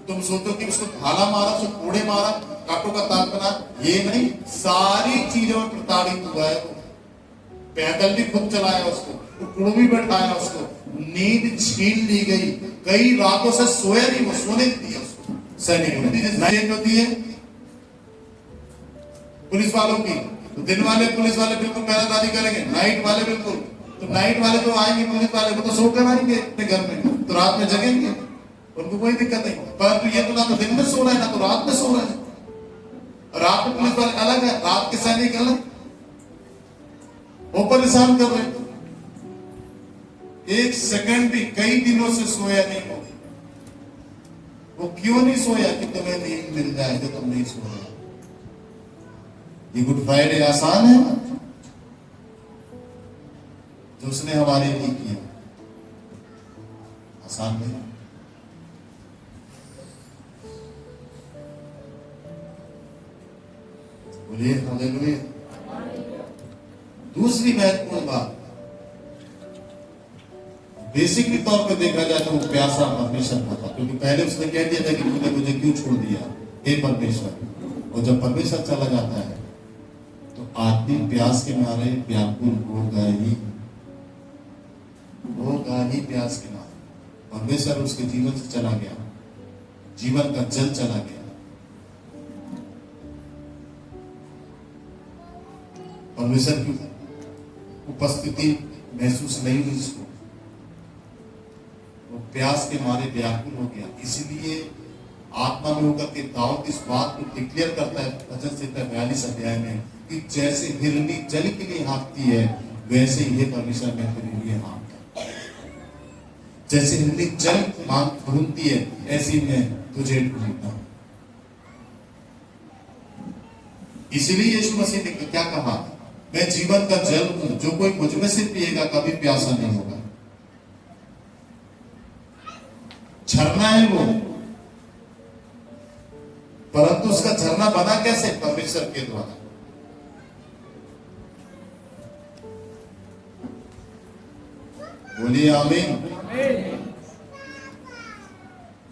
तुम सोचो कि उसको भाला मारा, उसको कोड़े मारा, कांटों का ताक बना, ये नहीं, सारी चीजों में प्रताड़ित हुआ है। पैदल भी खुद चलाया उसको, उकड़ू भी बैठाया उसको, नींद छीन ली गई, कई रातों से सोया नहीं, वो सोने दिया उसको। सैनिकों ने होती है पुलिस वालों की, तो दिन वाले पुलिस वाले बिल्कुल पहरेदारी करेंगे, नाइट वाले बिल्कुल, तो नाइट वाले तो आएंगे, पुलिस वाले वो तो सोकर आएंगे अपने घर में, तो रात में जगेंगे, उनको कोई दिक्कत नहीं। परंतु ये तो ना तो दिन में सो रहा है, ना तो रात में सो रहा है। रात में पुलिस वाले अलग है, रात के सैनिक अलग, वो परेशान कर रहे। एक सेकंड भी कई दिनों से सोया नहीं हो। वो क्यों नहीं सोया? कि तुम्हें नींद मिल जाए जो तुम नहीं सो रहे। ये गुड फ्राइडे आसान है जो उसने हमारे लिए किया, आसान नहीं। बोलिए हालेलुया। दूसरी महत्वपूर्ण बात, बेसिकली तौर पे देखा जाए तो वो प्यासा परमेश्वर का था, क्योंकि पहले उसने कह दिया था कि तूने मुझे क्यों छोड़ दिया हे परमेश्वर। और जब परमेश्वर चला जाता है तो आदमी प्यास के मारे व्याकुल होगा ही प्यास के मारे। परमेश्वर उसके जीवन से चला गया, जीवन का जल चला गया। परमेश्वर की उपस्थिति महसूस नहीं हुई उसको, वो प्यास के मारे व्याकुल हो गया। इसलिए आत्मा में होकर के दाऊद इस बात को डिक्लेयर करता है भजन संहिता 42 अध्याय में कि जैसे हिरनी जल के लिए हाँकती है, वैसे ही परमेश्वर मैं तेरे लिए हाँकता। जैसे हिरनी जल मांग ढूंढती है, ऐसी मैं तुझे ढूंढता हूं। इसलिए यीशु मसीह ने क्या कहा? मैं जीवन का जल हूं, जो कोई मुझ में से पिएगा कभी प्यासा नहीं होगा। झरना है वो, परंतु उसका झरना बना कैसे? परमेश्वर के द्वारा। बोलिए आमीन।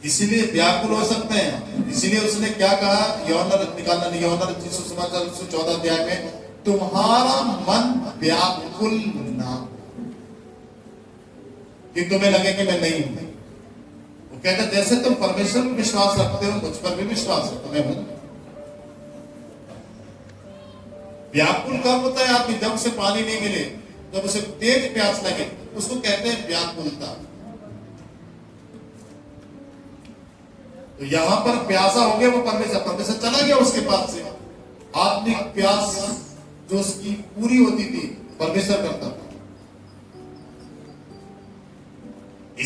इसीलिए व्याकुल हो सकते हैं। इसीलिए उसने क्या कहा? यूहन्ना निकालना नहीं, यूहन्ना सुसमाचार 14 अध्याय में, तुम्हारा मन व्याकुल ना हो कि तुम्हें लगे कि मैं नहीं हूं। वो कहता जैसे तुम परमेश्वर में विश्वास रखते हो, मुझ पर भी विश्वास है, तुम्हें हूं। व्याकुल कब होता है आदमी? जब उसे पानी नहीं मिले, जब उसे तेज प्यास लगे, उसको कहते हैं व्याकुलता। तो यहां पर प्यासा हो गया वो परमेश्वर चला गया उसके पास से। आत्मिक प्यास जो उसकी पूरी होती थी परमेश्वर करता था।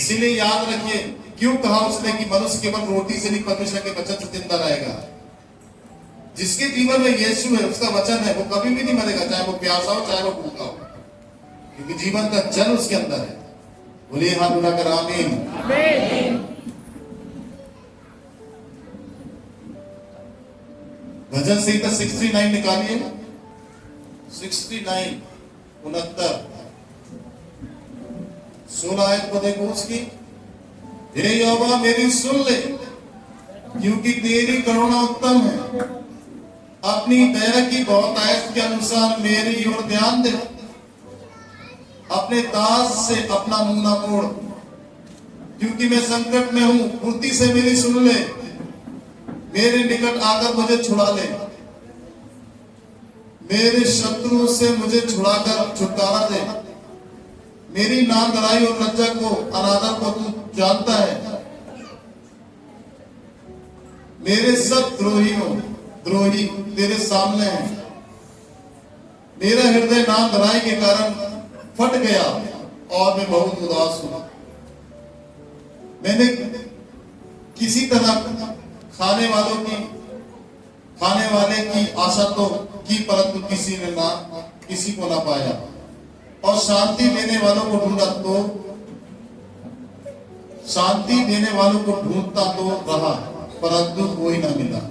इसीलिए याद रखिए, क्यों कहा उसने कि मनुष्य केवल रोटी से नहीं परमेश्वर के वचन से जिंदा रहेगा। जिसके जीवन में यीशु है, उसका वचन है, वो कभी भी नहीं मरेगा, चाहे वो प्यासा हो चाहे वो भूखा हो, क्योंकि जीवन का जल उसके अंदर है। बोलिए हाथ उठाकर आमीन। भजन संहिता 69 निकालिए, 69 69 16 आयत को देखो उसकी। हे यहोवा मेरी सुन ले, क्योंकि तेरी करुणा उत्तम है, अपनी दया की बहुतायत के अनुसार मेरी ओर ध्यान दे, अपने दास से अपना मुंह न मोड़, क्योंकि मैं संकट में हूं, फुर्ती से मेरी सुन ले, मेरे निकट आकर मुझे छुड़ा ले, मेरे शत्रुओं से मुझे छुड़ाकर छुटकारा दे, मेरी नामधराई और लज्जा को अनादर को तू जानता है, मेरे सब द्रोही तेरे सामने हैं, मेरा हृदय नामधराई के कारण फट गया और मैं बहुत उदास हूं। मैंने किसी तरह खाने वाले की आशा तो की, परंतु किसी को ना पाया, और शांति देने वालों को ढूंढा तो शांति देने वालों को ढूंढता तो रहा, परंतु कोई ना मिला।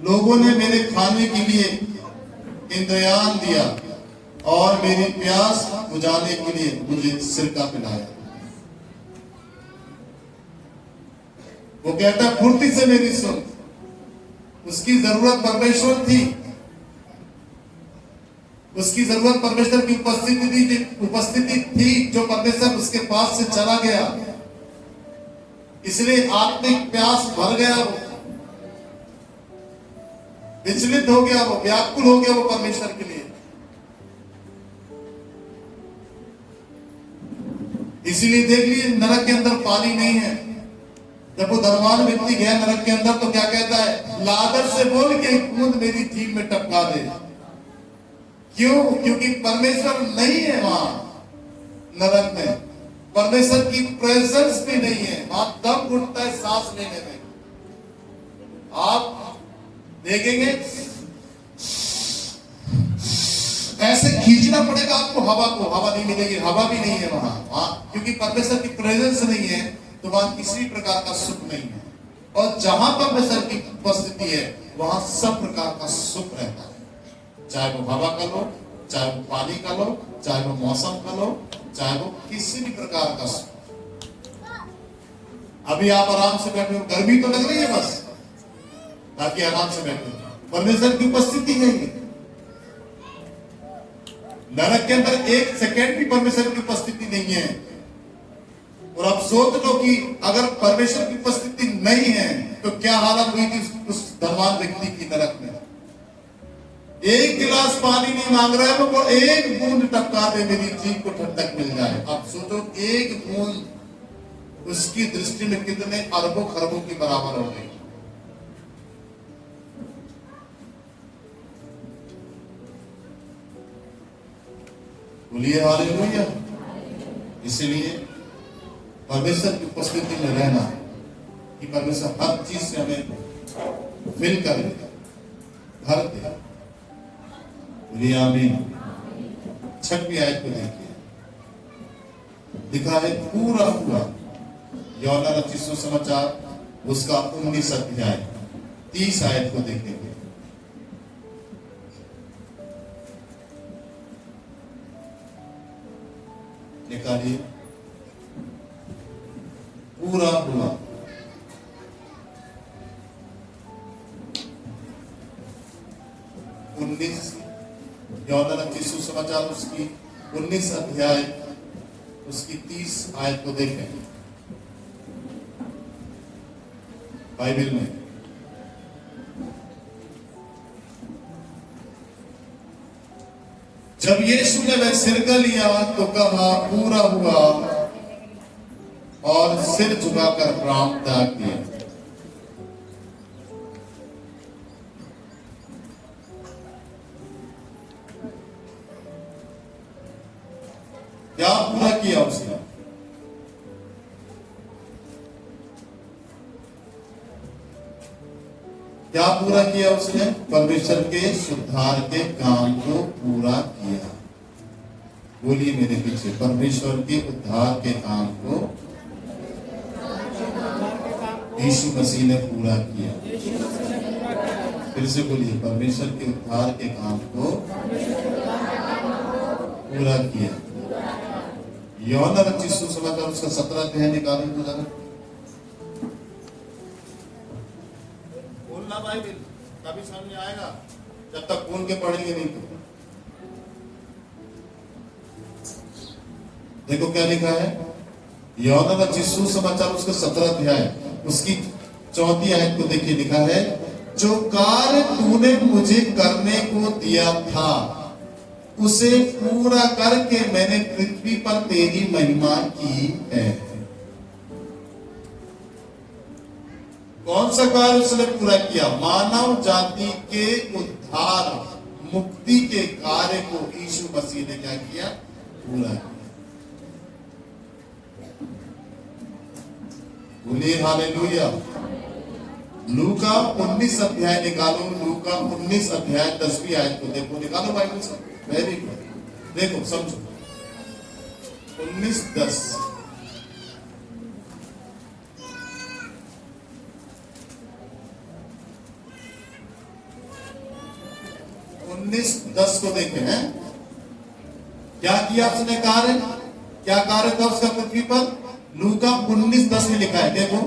लोगों ने मेरे खाने के लिए इंतजाम दिया और मेरी प्यास बुझाने के लिए मुझे सिरका पिलाया। वो कहता फुर्ती से मेरी सुन। उसकी जरूरत परमेश्वर थी, उसकी जरूरत परमेश्वर की उपस्थिति थी, जो परमेश्वर उसके पास से चला गया, इसलिए आत्मिक प्यास भर गया, वो विचलित हो गया, वो व्याकुल हो गया वो परमेश्वर के लिए। इसीलिए देख लीजिए, नरक के अंदर पानी नहीं है। जब वो धर्मात्मा व्यक्ति गया नरक के अंदर तो क्या कहता है, लादर से बोल के एक बूंद मेरी जीभ में टपका दे। क्यों? क्योंकि परमेश्वर नहीं है वहां नरक में, परमेश्वर की प्रेजेंस भी नहीं है वहां। दम घुटता है सांस लेने में। आप देखेंगे ऐसे खींचना पड़ेगा आपको हवा को, हवा नहीं मिलेगी, हवा भी नहीं है वहां, क्योंकि परमेश्वर की प्रेजेंस नहीं है, तो वहां किसी प्रकार का सुख नहीं है। और जहां परमेश्वर की उपस्थिति है वहां सब प्रकार का सुख रहता है, चाहे वो हवा का लो, चाहे वो पानी का लो, चाहे वो मौसम का लो, चाहे वो किसी भी प्रकार का सुख। अभी आप आराम से बैठे हो, गर्मी तो लग रही है बस, ताकि आराम से बैठे हो, परमेश्वर की उपस्थिति है। नरक के अंदर एक सेकेंड भी परमेश्वर की उपस्थिति नहीं है। और अब सोच लो कि अगर परमेश्वर की उपस्थिति नहीं है तो क्या हालत हुई थी उस धनवान व्यक्ति की नरक में। एक गिलास पानी नहीं मांग रहा है वो, एक बूंद टपका दे मेरी जीभ को ठंडक मिल जाए। अब सोचो एक बूंद उसकी दृष्टि में कितने अरबों खरबों के बराबर हो गई। बोलिए हालेलुया। इसलिए परमेश्वर की उपस्थिति में रहना कि परमेश्वर हर चीज से हमें फिल कर दे, भर दे। बोलिए आमीन। 6वीं आयत को देखिए, लिखा है पूरा हुआ। यूहन्ना रचित सुसमाचार उसका 19 अध्याय 30 आयत को देखेंगे। निकालिए, पूरा हुआ। यूहन्ना रचित सुसमाचार उसकी 19 अध्याय उसकी 30 आयत को देखें बाइबल में। जब यीशु ने वह सिरका लिया तो कहा पूरा हुआ, और सिर झुकाकर प्राण त्याग दिया। क्या पूरा किया उसने? क्या पूरा किया उसने? परमेश्वर के उद्धार के काम को पूरा किया। बोलिए मेरे पीछे, परमेश्वर के उद्धार के काम को यीशु मसीह ने पूरा किया। फिर से बोलिए, परमेश्वर के उद्धार के काम को पूरा किया। यूहन्ना रचित सुसमाचार उसका 17 अध्याय निकालो तो जरा। बोलना बाइबल कभी सामने आएगा, जब तक बोल के पढ़ेंगे नहीं तो। देखो क्या लिखा है, यूहन्ना रचित सुसमाचार उसका 17 अध्याय उसकी 4 आयत को देखिए, लिखा है, जो कार्य तूने मुझे करने को दिया था उसे पूरा करके मैंने पृथ्वी पर तेरी महिमा की है। कौन सा कार्य उसने पूरा किया? मानव जाति के उद्धार मुक्ति के कार्य को यीशु मसीह ने क्या किया? पूरा किया। बोलिए हालेलुया। लूका 19 अध्याय निकालो, लूका 19 अध्याय 10वीं आयत को देखो, निकालो बाइबल से। वेरी गुड, देखो समझो। 19:10 19:10 को देखे हैं। क्या किया उसने कार्य? क्या कार्य था उसका पृथ्वी पर? लूका 19:10 में लिखा है, देखो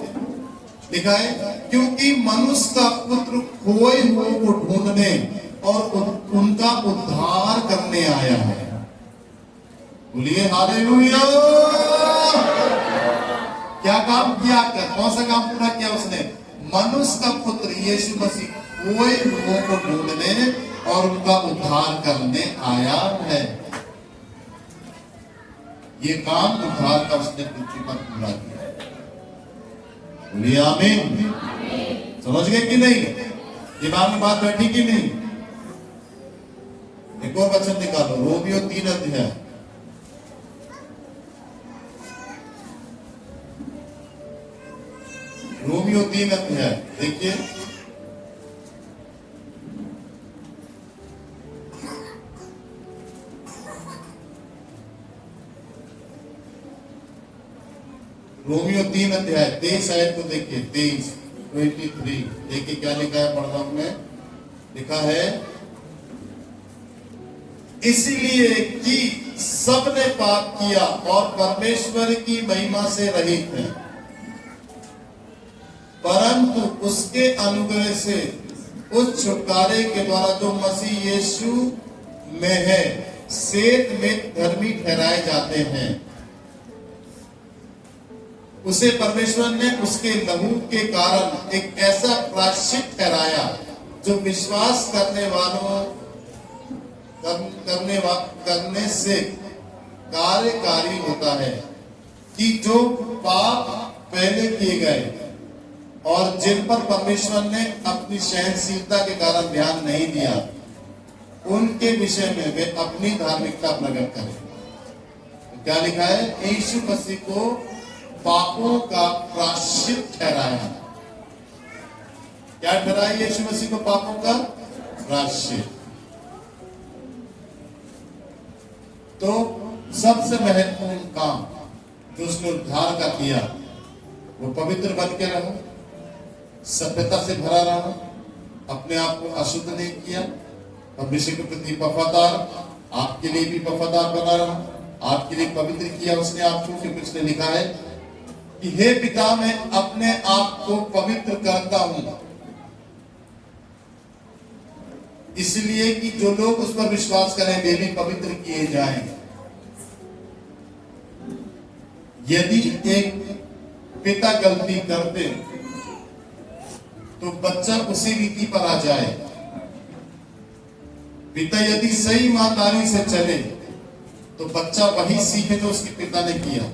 लिखा है, क्योंकि मनुष्य का पुत्र खोए हुए को ढूंढने और उनका उद्धार करने आया है। बोलिए हालेलुया। क्या काम किया? कौन सा काम पूरा किया उसने? मनुष्य का पुत्र यीशु मसीह खोए हुए को ढूंढने और उनका उद्धार करने आया है। ये काम उद्धार का उसने पृथ्वी पर पूरा किया। बोलिए आमीन। समझ गए कि नहीं? दिमाग में बात बैठी कि नहीं? एक और वचन निकालो, रोमियो 3 अध्याय। रोमियो 3 अध्याय देखिए, रोमियो 3 अध्याय 23 आयत को देखिए, 23 देखिए क्या लिखा है, पढ़ रहा हूं मैं। लिखा है, इसलिए कि सबने पाप किया और परमेश्वर की महिमा से रहित हैं, परंतु उसके अनुग्रह से उस छुटकारे के द्वारा जो मसीह यीशु में है सेत में धर्मी ठहराए जाते हैं। उसे परमेश्वर ने उसके लहू के कारण एक ऐसा प्रायश्चित ठहराया जो विश्वास करने वालों करने से कार्यकारी होता है, कि जो पाप पहले किए गए और जिन पर परमेश्वर ने अपनी सहनशीलता के कारण ध्यान नहीं दिया, उनके विषय में वे अपनी धार्मिकता प्रकट करें। तो क्या लिखा है? यीशु मसीह को पापों का प्रायश्चित ठहराया। क्या ठहराया यीशु मसीह को? पापों का प्रायश्चित। तो सबसे महत्वपूर्ण काम जो उसने उद्धार का किया, वो पवित्र बन के रहा, सभ्यता से भरा रहा, अपने आप को अशुद्ध नहीं किया, परमेश्वर के प्रति वफादार, आपके लिए भी वफादार बना रहा, आपके लिए पवित्र किया उसने आपको। फिर उसने लिखा है कि हे पिता, मैं अपने आप को पवित्र करता हूं, इसलिए कि जो लोग उस पर विश्वास करें वे भी पवित्र किए जाएं। यदि एक पिता गलती करते तो बच्चा उसी रीति पर आ जाए। पिता यदि सही ईमानदारी से चले तो बच्चा वही सीखे जो उसके पिता ने किया।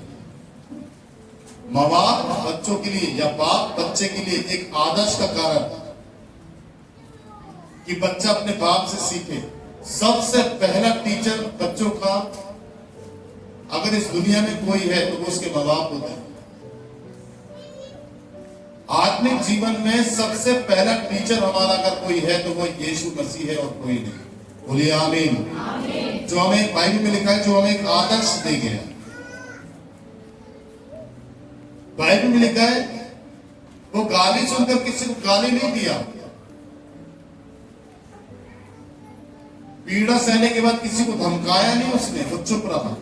माँ बाप बच्चों के लिए या बाप बच्चे के लिए एक आदर्श का कारण कि बच्चा अपने बाप से सीखे। सबसे पहला टीचर बच्चों का अगर इस दुनिया में कोई है तो वो उसके माँ बाप होते हैं। आज आत्मिक जीवन में सबसे पहला टीचर हमारा अगर कोई है तो वो यीशु मसीह है और कोई नहीं। बोलिए आमीन। जो हमें बाइबल में लिखा है, जो हमें एक आदर्श दे गया। बाइबल में लिखा है वो गाली सुनकर किसी को गाली नहीं दिया, पीड़ा सहने के बाद किसी को धमकाया नहीं उसने, वो चुप रहा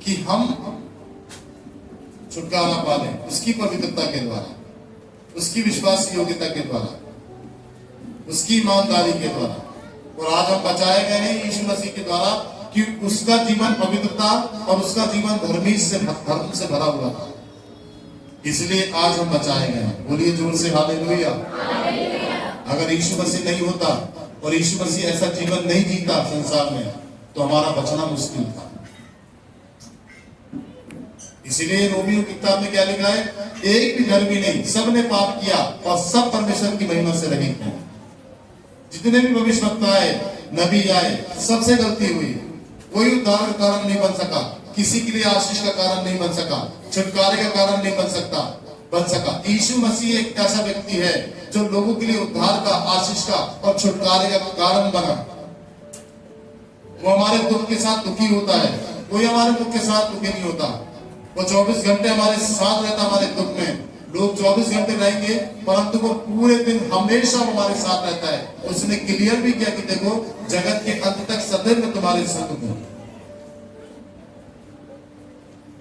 कि हम छुटकारा पाले उसकी पवित्रता के द्वारा, उसकी विश्वास योग्यता के द्वारा, उसकी ईमानदारी के द्वारा। और आज हम बचाए गए हैं यीशु मसीह के द्वारा कि उसका जीवन पवित्रता और उसका जीवन धर्म से भरा हुआ था, इसलिए आज हम बचाए गए हैं। बोलिए जोर से हालेलुया। अगर यीशु मसीह नहीं होता और यीशु मसीह ऐसा जीवन नहीं जीता संसार में तो हमारा बचना मुश्किल था। इसीलिए रोमियो की किताब में क्या लिखा है, एक भी धर्मी नहीं, सब ने पाप किया और सब परमेश्वर की महिमा से रहित हैं। जितने भी भविष्यवक्ता आए, नबी आए, सबसे गलती हुई। कोई उद्धार का कारण नहीं बन सका, किसी के लिए आशीष का कारण नहीं बन सका, छुटकारे का कारण नहीं बन सका। यीशु मसीह एक ऐसा व्यक्ति है जो लोगों के लिए उद्धार का, आशीष का और छुटकारे का कारण बना। वो हमारे दुख के साथ दुखी होता है, कोई हमारे दुख के साथ दुखी नहीं होता। वो 24 घंटे हमारे साथ रहता, हमारे दुख में। लोग 24 घंटे रहेंगे परंतु वो पूरे दिन हमेशा हमारे साथ रहता है। उसने क्लियर भी किया कि देखो जगत के अंत तक सदैव मैं तुम्हारे संग हूं।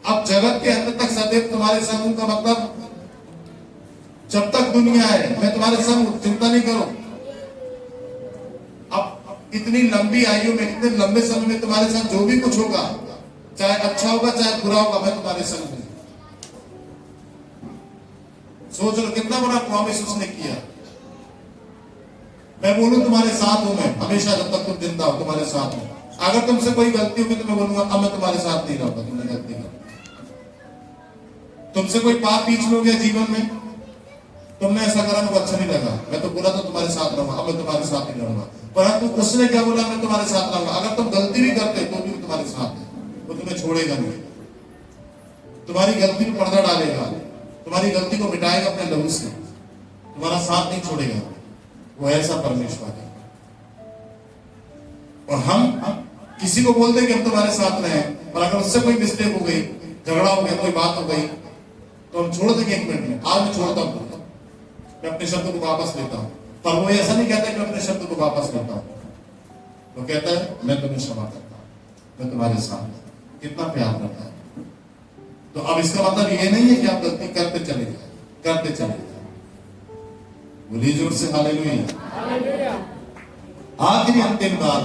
अब जगत के अंत तक सदैव तुम्हारे संग हूं का मतलब जब तक दुनिया है मैं तुम्हारे संग हूं, चिंता नहीं करो। अब इतनी लंबी आयु में, इतने लंबे समय में तुम्हारे साथ जो भी कुछ होगा, चाहे अच्छा होगा चाहे बुरा होगा, मैं तुम्हारे संग हूं। सोच लो कितना बड़ा प्रॉमिस उसने किया। मैं बोलूं तुम्हारे साथ हूं, मैं हमेशा जब तक तुम जिंदा हो तुम्हारे साथ हूं। अगर तुमसे कोई गलती होगी तो मैं बोलूंगा अब मैं तुम्हारे साथ नहीं रहूंगा, तुमने गलती की। तुमसे कोई पाप बीच में हो गया जीवन में, तुमने ऐसा करा मुझे अच्छा नहीं लगा, मैं तो बोला था तुम्हारे साथ रहूंगा, अब मैं तुम्हारे साथ नहीं रहूंगा। परंतु उसने क्या बोला, मैं तुम्हारे साथ रहूंगा। अगर तुम गलती भी करते तो भी तुम्हारे साथ है, वो तुम्हें छोड़ेगा नहीं, तुम्हारी गलती में पर्दा डालेगा, तुम्हारी गलती को मिटाएगा अपने लहू से, तुम्हारा साथ नहीं छोड़ेगा। वो ऐसा परमेश्वर है। और हम किसी को बोलते कि हम तुम्हारे साथ रहे, और अगर उससे कोई मिस्टेक हो गई, झगड़ा हो गया, कोई बात हो गई, तो हम छोड़ देंगे 1 मिनट में। आज मैं छोड़ता हूं, मैं अपने शब्द को वापस लेता हूं। पर वो ऐसा नहीं कहता कि मैं अपने शब्द को वापस लेता हूं, वो कहता है मैं तुम्हें क्षमा करता हूं, मैं तुम्हारे साथ। कितना प्यार करता है। तो अब इसका मतलब ये नहीं है कि आप गलती करते चले जाए। बोलिए जोर से हालेलुया। आखिरी अंतिम बात,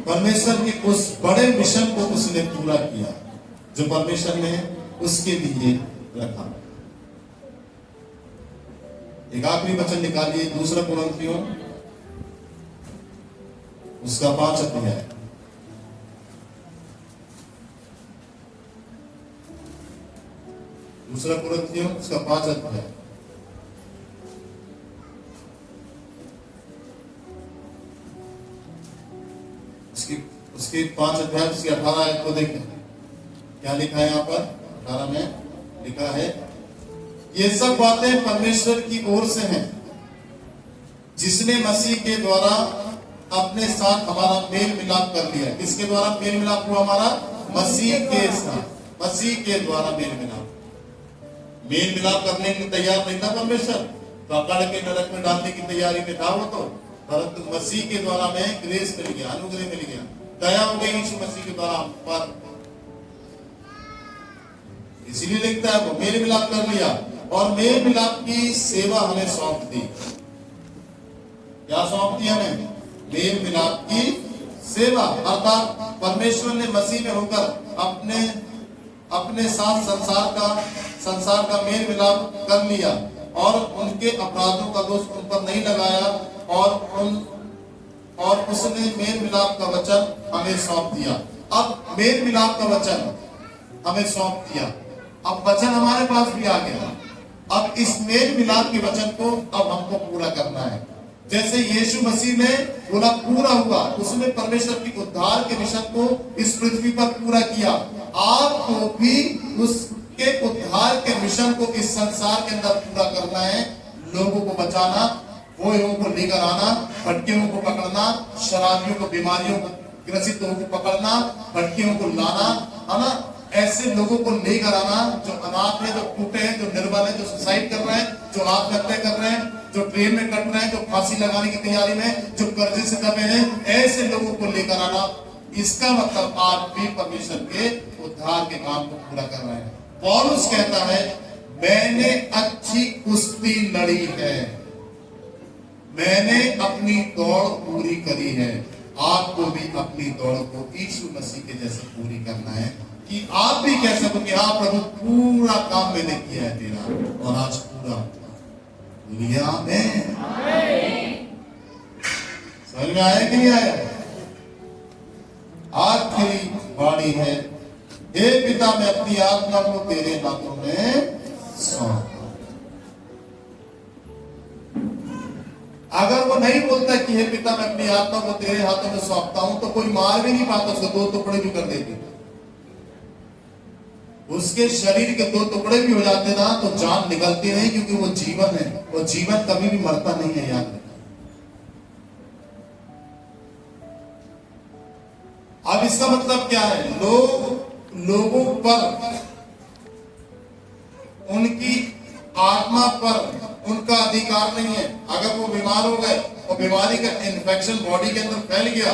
परमेश्वर के उस बड़े मिशन को उसने पूरा किया जो परमेश्वर ने उसके लिए रखा। एक आखिरी वचन निकालिए, 2 कुरिन्थियों उसका 5 अध्याय। दूसरा कुरिन्थियों उसका 5 अध्याय। उसके 5 अध्याय उसकी 18 आयत को देखें, क्या लिखा है यहाँ पर। 18 में लिखा है, ये सब बातें परमेश्वर की ओर से हैं, जिसने मसीह के द्वारा अपने साथ हमारा मेल मिलाप कर लिया। किसके द्वारा मेल मिलाप हुआ हमारा? मसीह के साथ, मसीह के द्वारा मेल मिलाप। मेल मिलाप करने के लिए तैयार नहीं था परमेश्वर, पकड़ के नरक में डालने की तैयारी में था वो तो, परंतु मसीह के द्वारा में ग्रेस मिल गया, अनुग्रह मिल गया, दया हो गई यीशु मसीह के द्वारा पर। इसीलिए लिखता है वो मेल मिलाप कर लिया और मेल मिलाप की सेवा हमें सौंप दी। क्या सौंप दी हमें? मेल मिलाप की सेवा। अर्थात परमेश्वर ने मसीह में होकर अपने साथ संसार का मेल मिलाप कर लिया और उनके अपराधों का दोष उन पर नहीं लगाया, और उसने मेल मिलाप का वचन हमें सौंप दिया। अब मेल मिलाप का वचन हमें सौंप दिया, अब वचन हमारे पास भी आ गया। अब इस मेल मिलाप के वचन को अब हमको पूरा करना है। जैसे यीशु मसीह ने बोला पूरा हुआ, उसने परमेश्वर की उद्धार के मिशन को इस पृथ्वी पर पूरा किया। आपको भी उस के उद्धार के मिशन को इस संसार के अंदर पूरा करना है, लोगों को बचाना, बोयों को लेकर आना, भटकियों को पकड़ना, शराबियों को, बीमारियों को ग्रसित लोगों को पकड़ना, भटकियों को लाना, है ना, ऐसे लोगों को लेकर आना जो अनाथ है, जो टूटे हैं, जो निर्बल है, जो सुसाइड कर रहे हैं, जो आत्महत्या कर रहे हैं, जो ट्रेन में कट रहे हैं, जो फांसी लगाने की तैयारी में, जो कर्जे से दबे हैं, ऐसे लोगों को लेकर आना। इसका मतलब आप भी परमेश्वर के उद्धार के काम को पूरा कर रहे हैं। पौलुस कहता है, मैंने अच्छी कुश्ती लड़ी है, मैंने अपनी दौड़ पूरी करी है। आपको भी अपनी दौड़ को यीशु मसीह के जैसे पूरी करना है कि आप भी कह सको कि हाँ प्रभु, पूरा काम मैंने किया है तेरा, और आज पूरा दुनिया में। समझ में आया कि नहीं आया? आखिरी वाणी है, हे पिता, मैं अपनी आत्मा को तेरे हाथों में सौंपता। अगर वो नहीं बोलता कि हे पिता, मैं अपनी आत्मा को तेरे हाथों में सौंपता हूं, तो कोई मार भी नहीं पाता, उसको दो टुकड़े भी कर देते। उसके शरीर के दो टुकड़े भी हो जाते ना, तो जान निकलती नहीं, क्योंकि वो जीवन है, वो जीवन कभी भी मरता नहीं है। याद रखना। अब इसका मतलब क्या है? लोगों पर, उनकी आत्मा पर उनका अधिकार नहीं है। अगर वो बीमार हो गए और बीमारी का इन्फेक्शन बॉडी के अंदर फैल गया,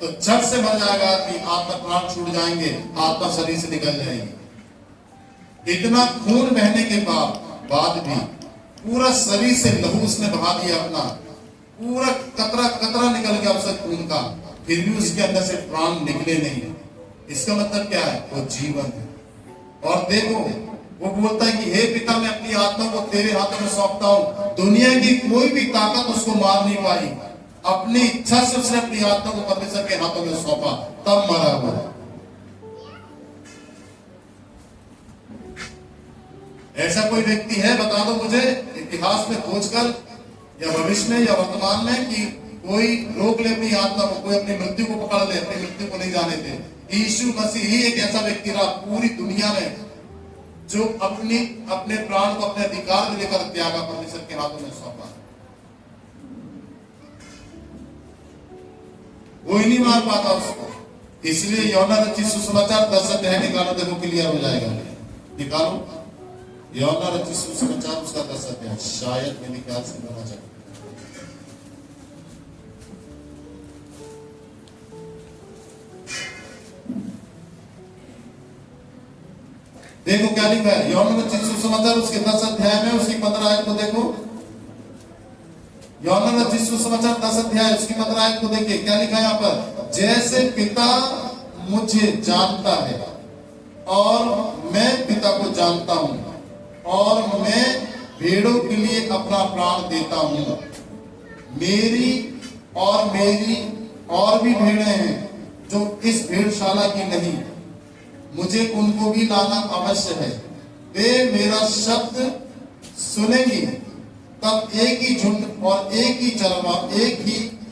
तो झट से मर जाएगा आदमी, आत्मा प्राण छूट जाएंगे, आत्मा शरीर से निकल जाएगी। इतना खून बहने के बाद भी पूरा शरीर से लहू उसने बहा दिया अपना, पूरा कतरा कतरा निकल गया उससे खून का, फिर भी उसके अंदर से प्राण निकले नहीं। इसका मतलब क्या है? वो जीवन है। और देखो, वो बोलता है कि हे पिता, मैं अपनी आत्मा को तेरे हाथों में सौंपता हूं। दुनिया की कोई भी ताकत उसको मार नहीं पाई। अपनी इच्छा से उसने अपनी आत्मा को परमेश्वर के हाथों में सौंपा, तब मरा हुआ। ऐसा कोई व्यक्ति है, बता दो मुझे, इतिहास में खोजकर या भविष्य में या वर्तमान में, कि कोई रोक ले अपनी आत्मा को, कोई अपनी मृत्यु को पकड़ ले, अपनी मृत्यु को नहीं जाने दे। यीशु मसीह ही एक ऐसा व्यक्ति रहा पूरी दुनिया में जो अपने प्राण को अपने अधिकार में लेकर त्यागा, परमेश्वर के हाथों में सौंपा। कोई नहीं मार पाता उसको। इसलिए यूहन्ना रचित सुसमाचार 10 अध्याय निकालो, देखो क्लियर हो जाएगा। निकालो यूहन्ना रचित सुसमाचार उसका 10 अध्याय, शायद मेरे ख्याल से होना चाहिए। देखो क्या लिखा है यूहन्ना रचित सुसमाचार उसके 10 अध्याय में, उसकी 15 आयत को देखो। यूहन्ना रचित सुसमाचार 10 अध्याय उसकी 15 आयत को देखिए, क्या लिखा है यहाँ पर? जैसे पिता मुझे जानता है और मैं पिता को जानता हूं, और मैं भेड़ों के लिए अपना प्राण देता हूं। मेरी और भी भेड़ें हैं जो इस भेड़शाला की नहीं, मुझे उनको भी लाना अवश्य है। वे मेरा शब्द सुनेंगी, तब एक ही झुंड और एक ही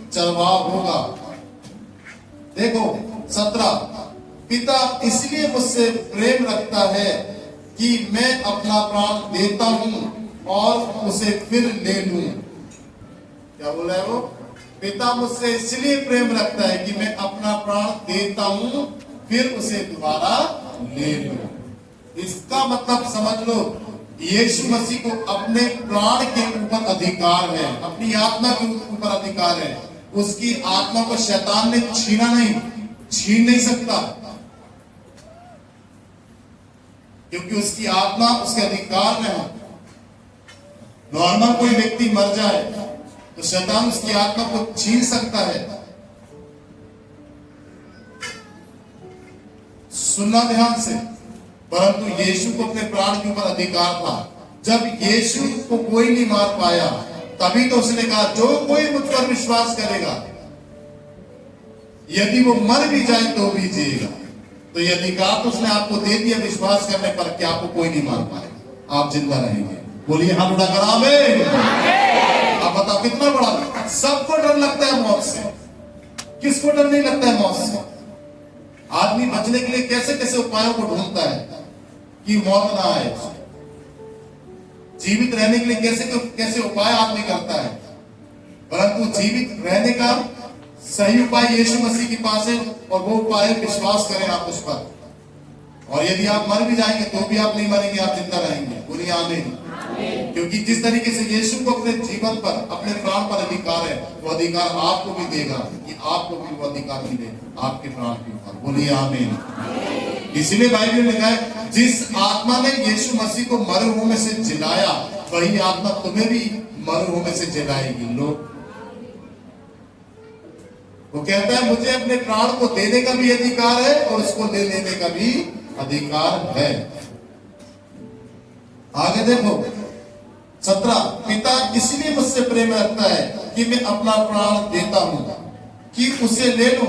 चरवाह होगा। देखो 17, पिता इसलिए मुझसे प्रेम रखता है कि मैं अपना प्राण देता हूं और उसे फिर ले लूं। क्या बोला है वो? पिता मुझसे इसलिए प्रेम रखता है कि मैं अपना प्राण देता हूं, फिर उसे दोबारा ले लो। इसका मतलब समझ लो, यीशु मसीह को अपने प्राण के ऊपर अधिकार है, अपनी आत्मा के ऊपर अधिकार है। उसकी आत्मा को शैतान ने छीन नहीं सकता, क्योंकि उसकी आत्मा उसके अधिकार में है। नॉर्मल कोई व्यक्ति मर जाए तो शैतान उसकी आत्मा को छीन सकता है। सुनना ध्यान से, परंतु यीशु को अपने प्राण के ऊपर अधिकार था। जब यीशु को कोई नहीं मार पाया, तभी तो उसने कहा जो कोई मुझ पर विश्वास करेगा, यदि वो मर भी जाए तो भी जिएगा। तो ये अधिकार तो उसने आपको दे दिया विश्वास करने पर, कि आपको कोई नहीं मार पाएगा, आप जिंदा रहेंगे। बोलिए हाथ उठाकर आमीन। आप बताओ कितना बड़ा। सबको डर लगता है मौत से, किसको डर नहीं लगता है मौत से? आदमी बचने के लिए कैसे कैसे उपायों को ढूंढता है, कि मौत ना आए। जीवित रहने के लिए कैसे कैसे उपाय आदमी करता है, परंतु जीवित रहने का सही उपाय यीशु मसीह के पास है, और वो उपाय विश्वास करें आप उस पर। और यदि आप मर भी जाएंगे तो भी आप नहीं मरेंगे, आप जिंदा रहेंगे। बोलिए आमीन। क्योंकि जिस तरीके से यीशु को अपने जीवन पर, अपने प्राण पर अधिकार है, वो अधिकार आपको भी देगा कि आपको भी वो अधिकार मिले आपके प्राण के ऊपर। बोलिए आमीन। इसलिए बाइबल में लिखा है, जिस आत्मा ने यीशु मसीह को मरे हुए में से जिलाया, वही आत्मा तुम्हें भी मरे हुए में से जिलाएगी। लोग वो कहता है, मुझे अपने प्राण को देने का भी अधिकार है और उसको ले लेने का भी अधिकार है। आगे देखो 17, पिता इसलिए मुझसे प्रेम रखता है कि मैं अपना प्राण देता हूं कि उसे ले लूं।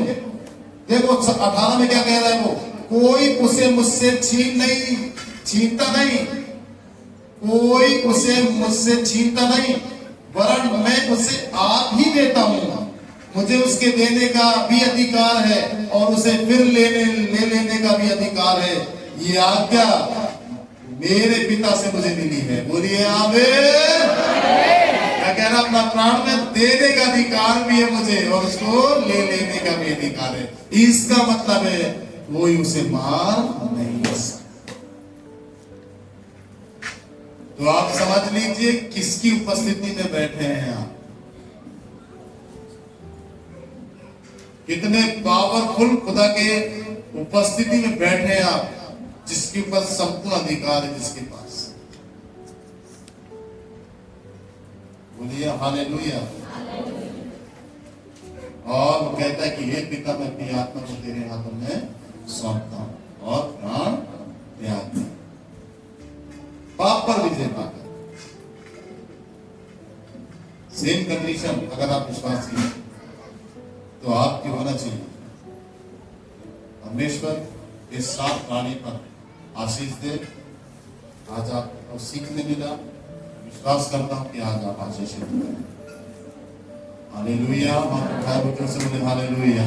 देखो 18 में क्या कह रहा है, वो कोई उसे मुझसे छीनता नहीं, कोई उसे मुझसे छीनता नहीं, वरन मैं उसे आप ही देता हूं। मुझे उसके देने का भी अधिकार है और उसे फिर ले लेने का भी अधिकार है। ये आज्ञा मेरे पिता से मुझे मिली है। बोलिए आमीन। क्या कह रहा, अपना प्राण में देने का अधिकार भी है मुझे, और उसको ले लेने का भी अधिकार है। इसका मतलब है कोई उसे मार नहीं सकता। तो आप समझ लीजिए किसकी उपस्थिति में बैठे हैं आप, कितने पावरफुल खुदा के उपस्थिति में बैठे हैं आप, जिसके ऊपर संपूर्ण अधिकार है, जिसके पास। बोलिए हालेलुया। और वो कहता है कि हे पिता, मैं अपनी आत्मा को तेरे हाथों में सौंपता हूं और प्राण त्याग दे, पाप पर विजय पाकर। सेम कंडीशन अगर आप विश्वासी हैं तो आपकी होना चाहिए। परमेश्वर इस 7 प्राणी पर आशीष दे। आज आपको सीखने मिला, विश्वास करता हूं कि आज आप आशीषित हुए। हालेलुया। हालेलुया।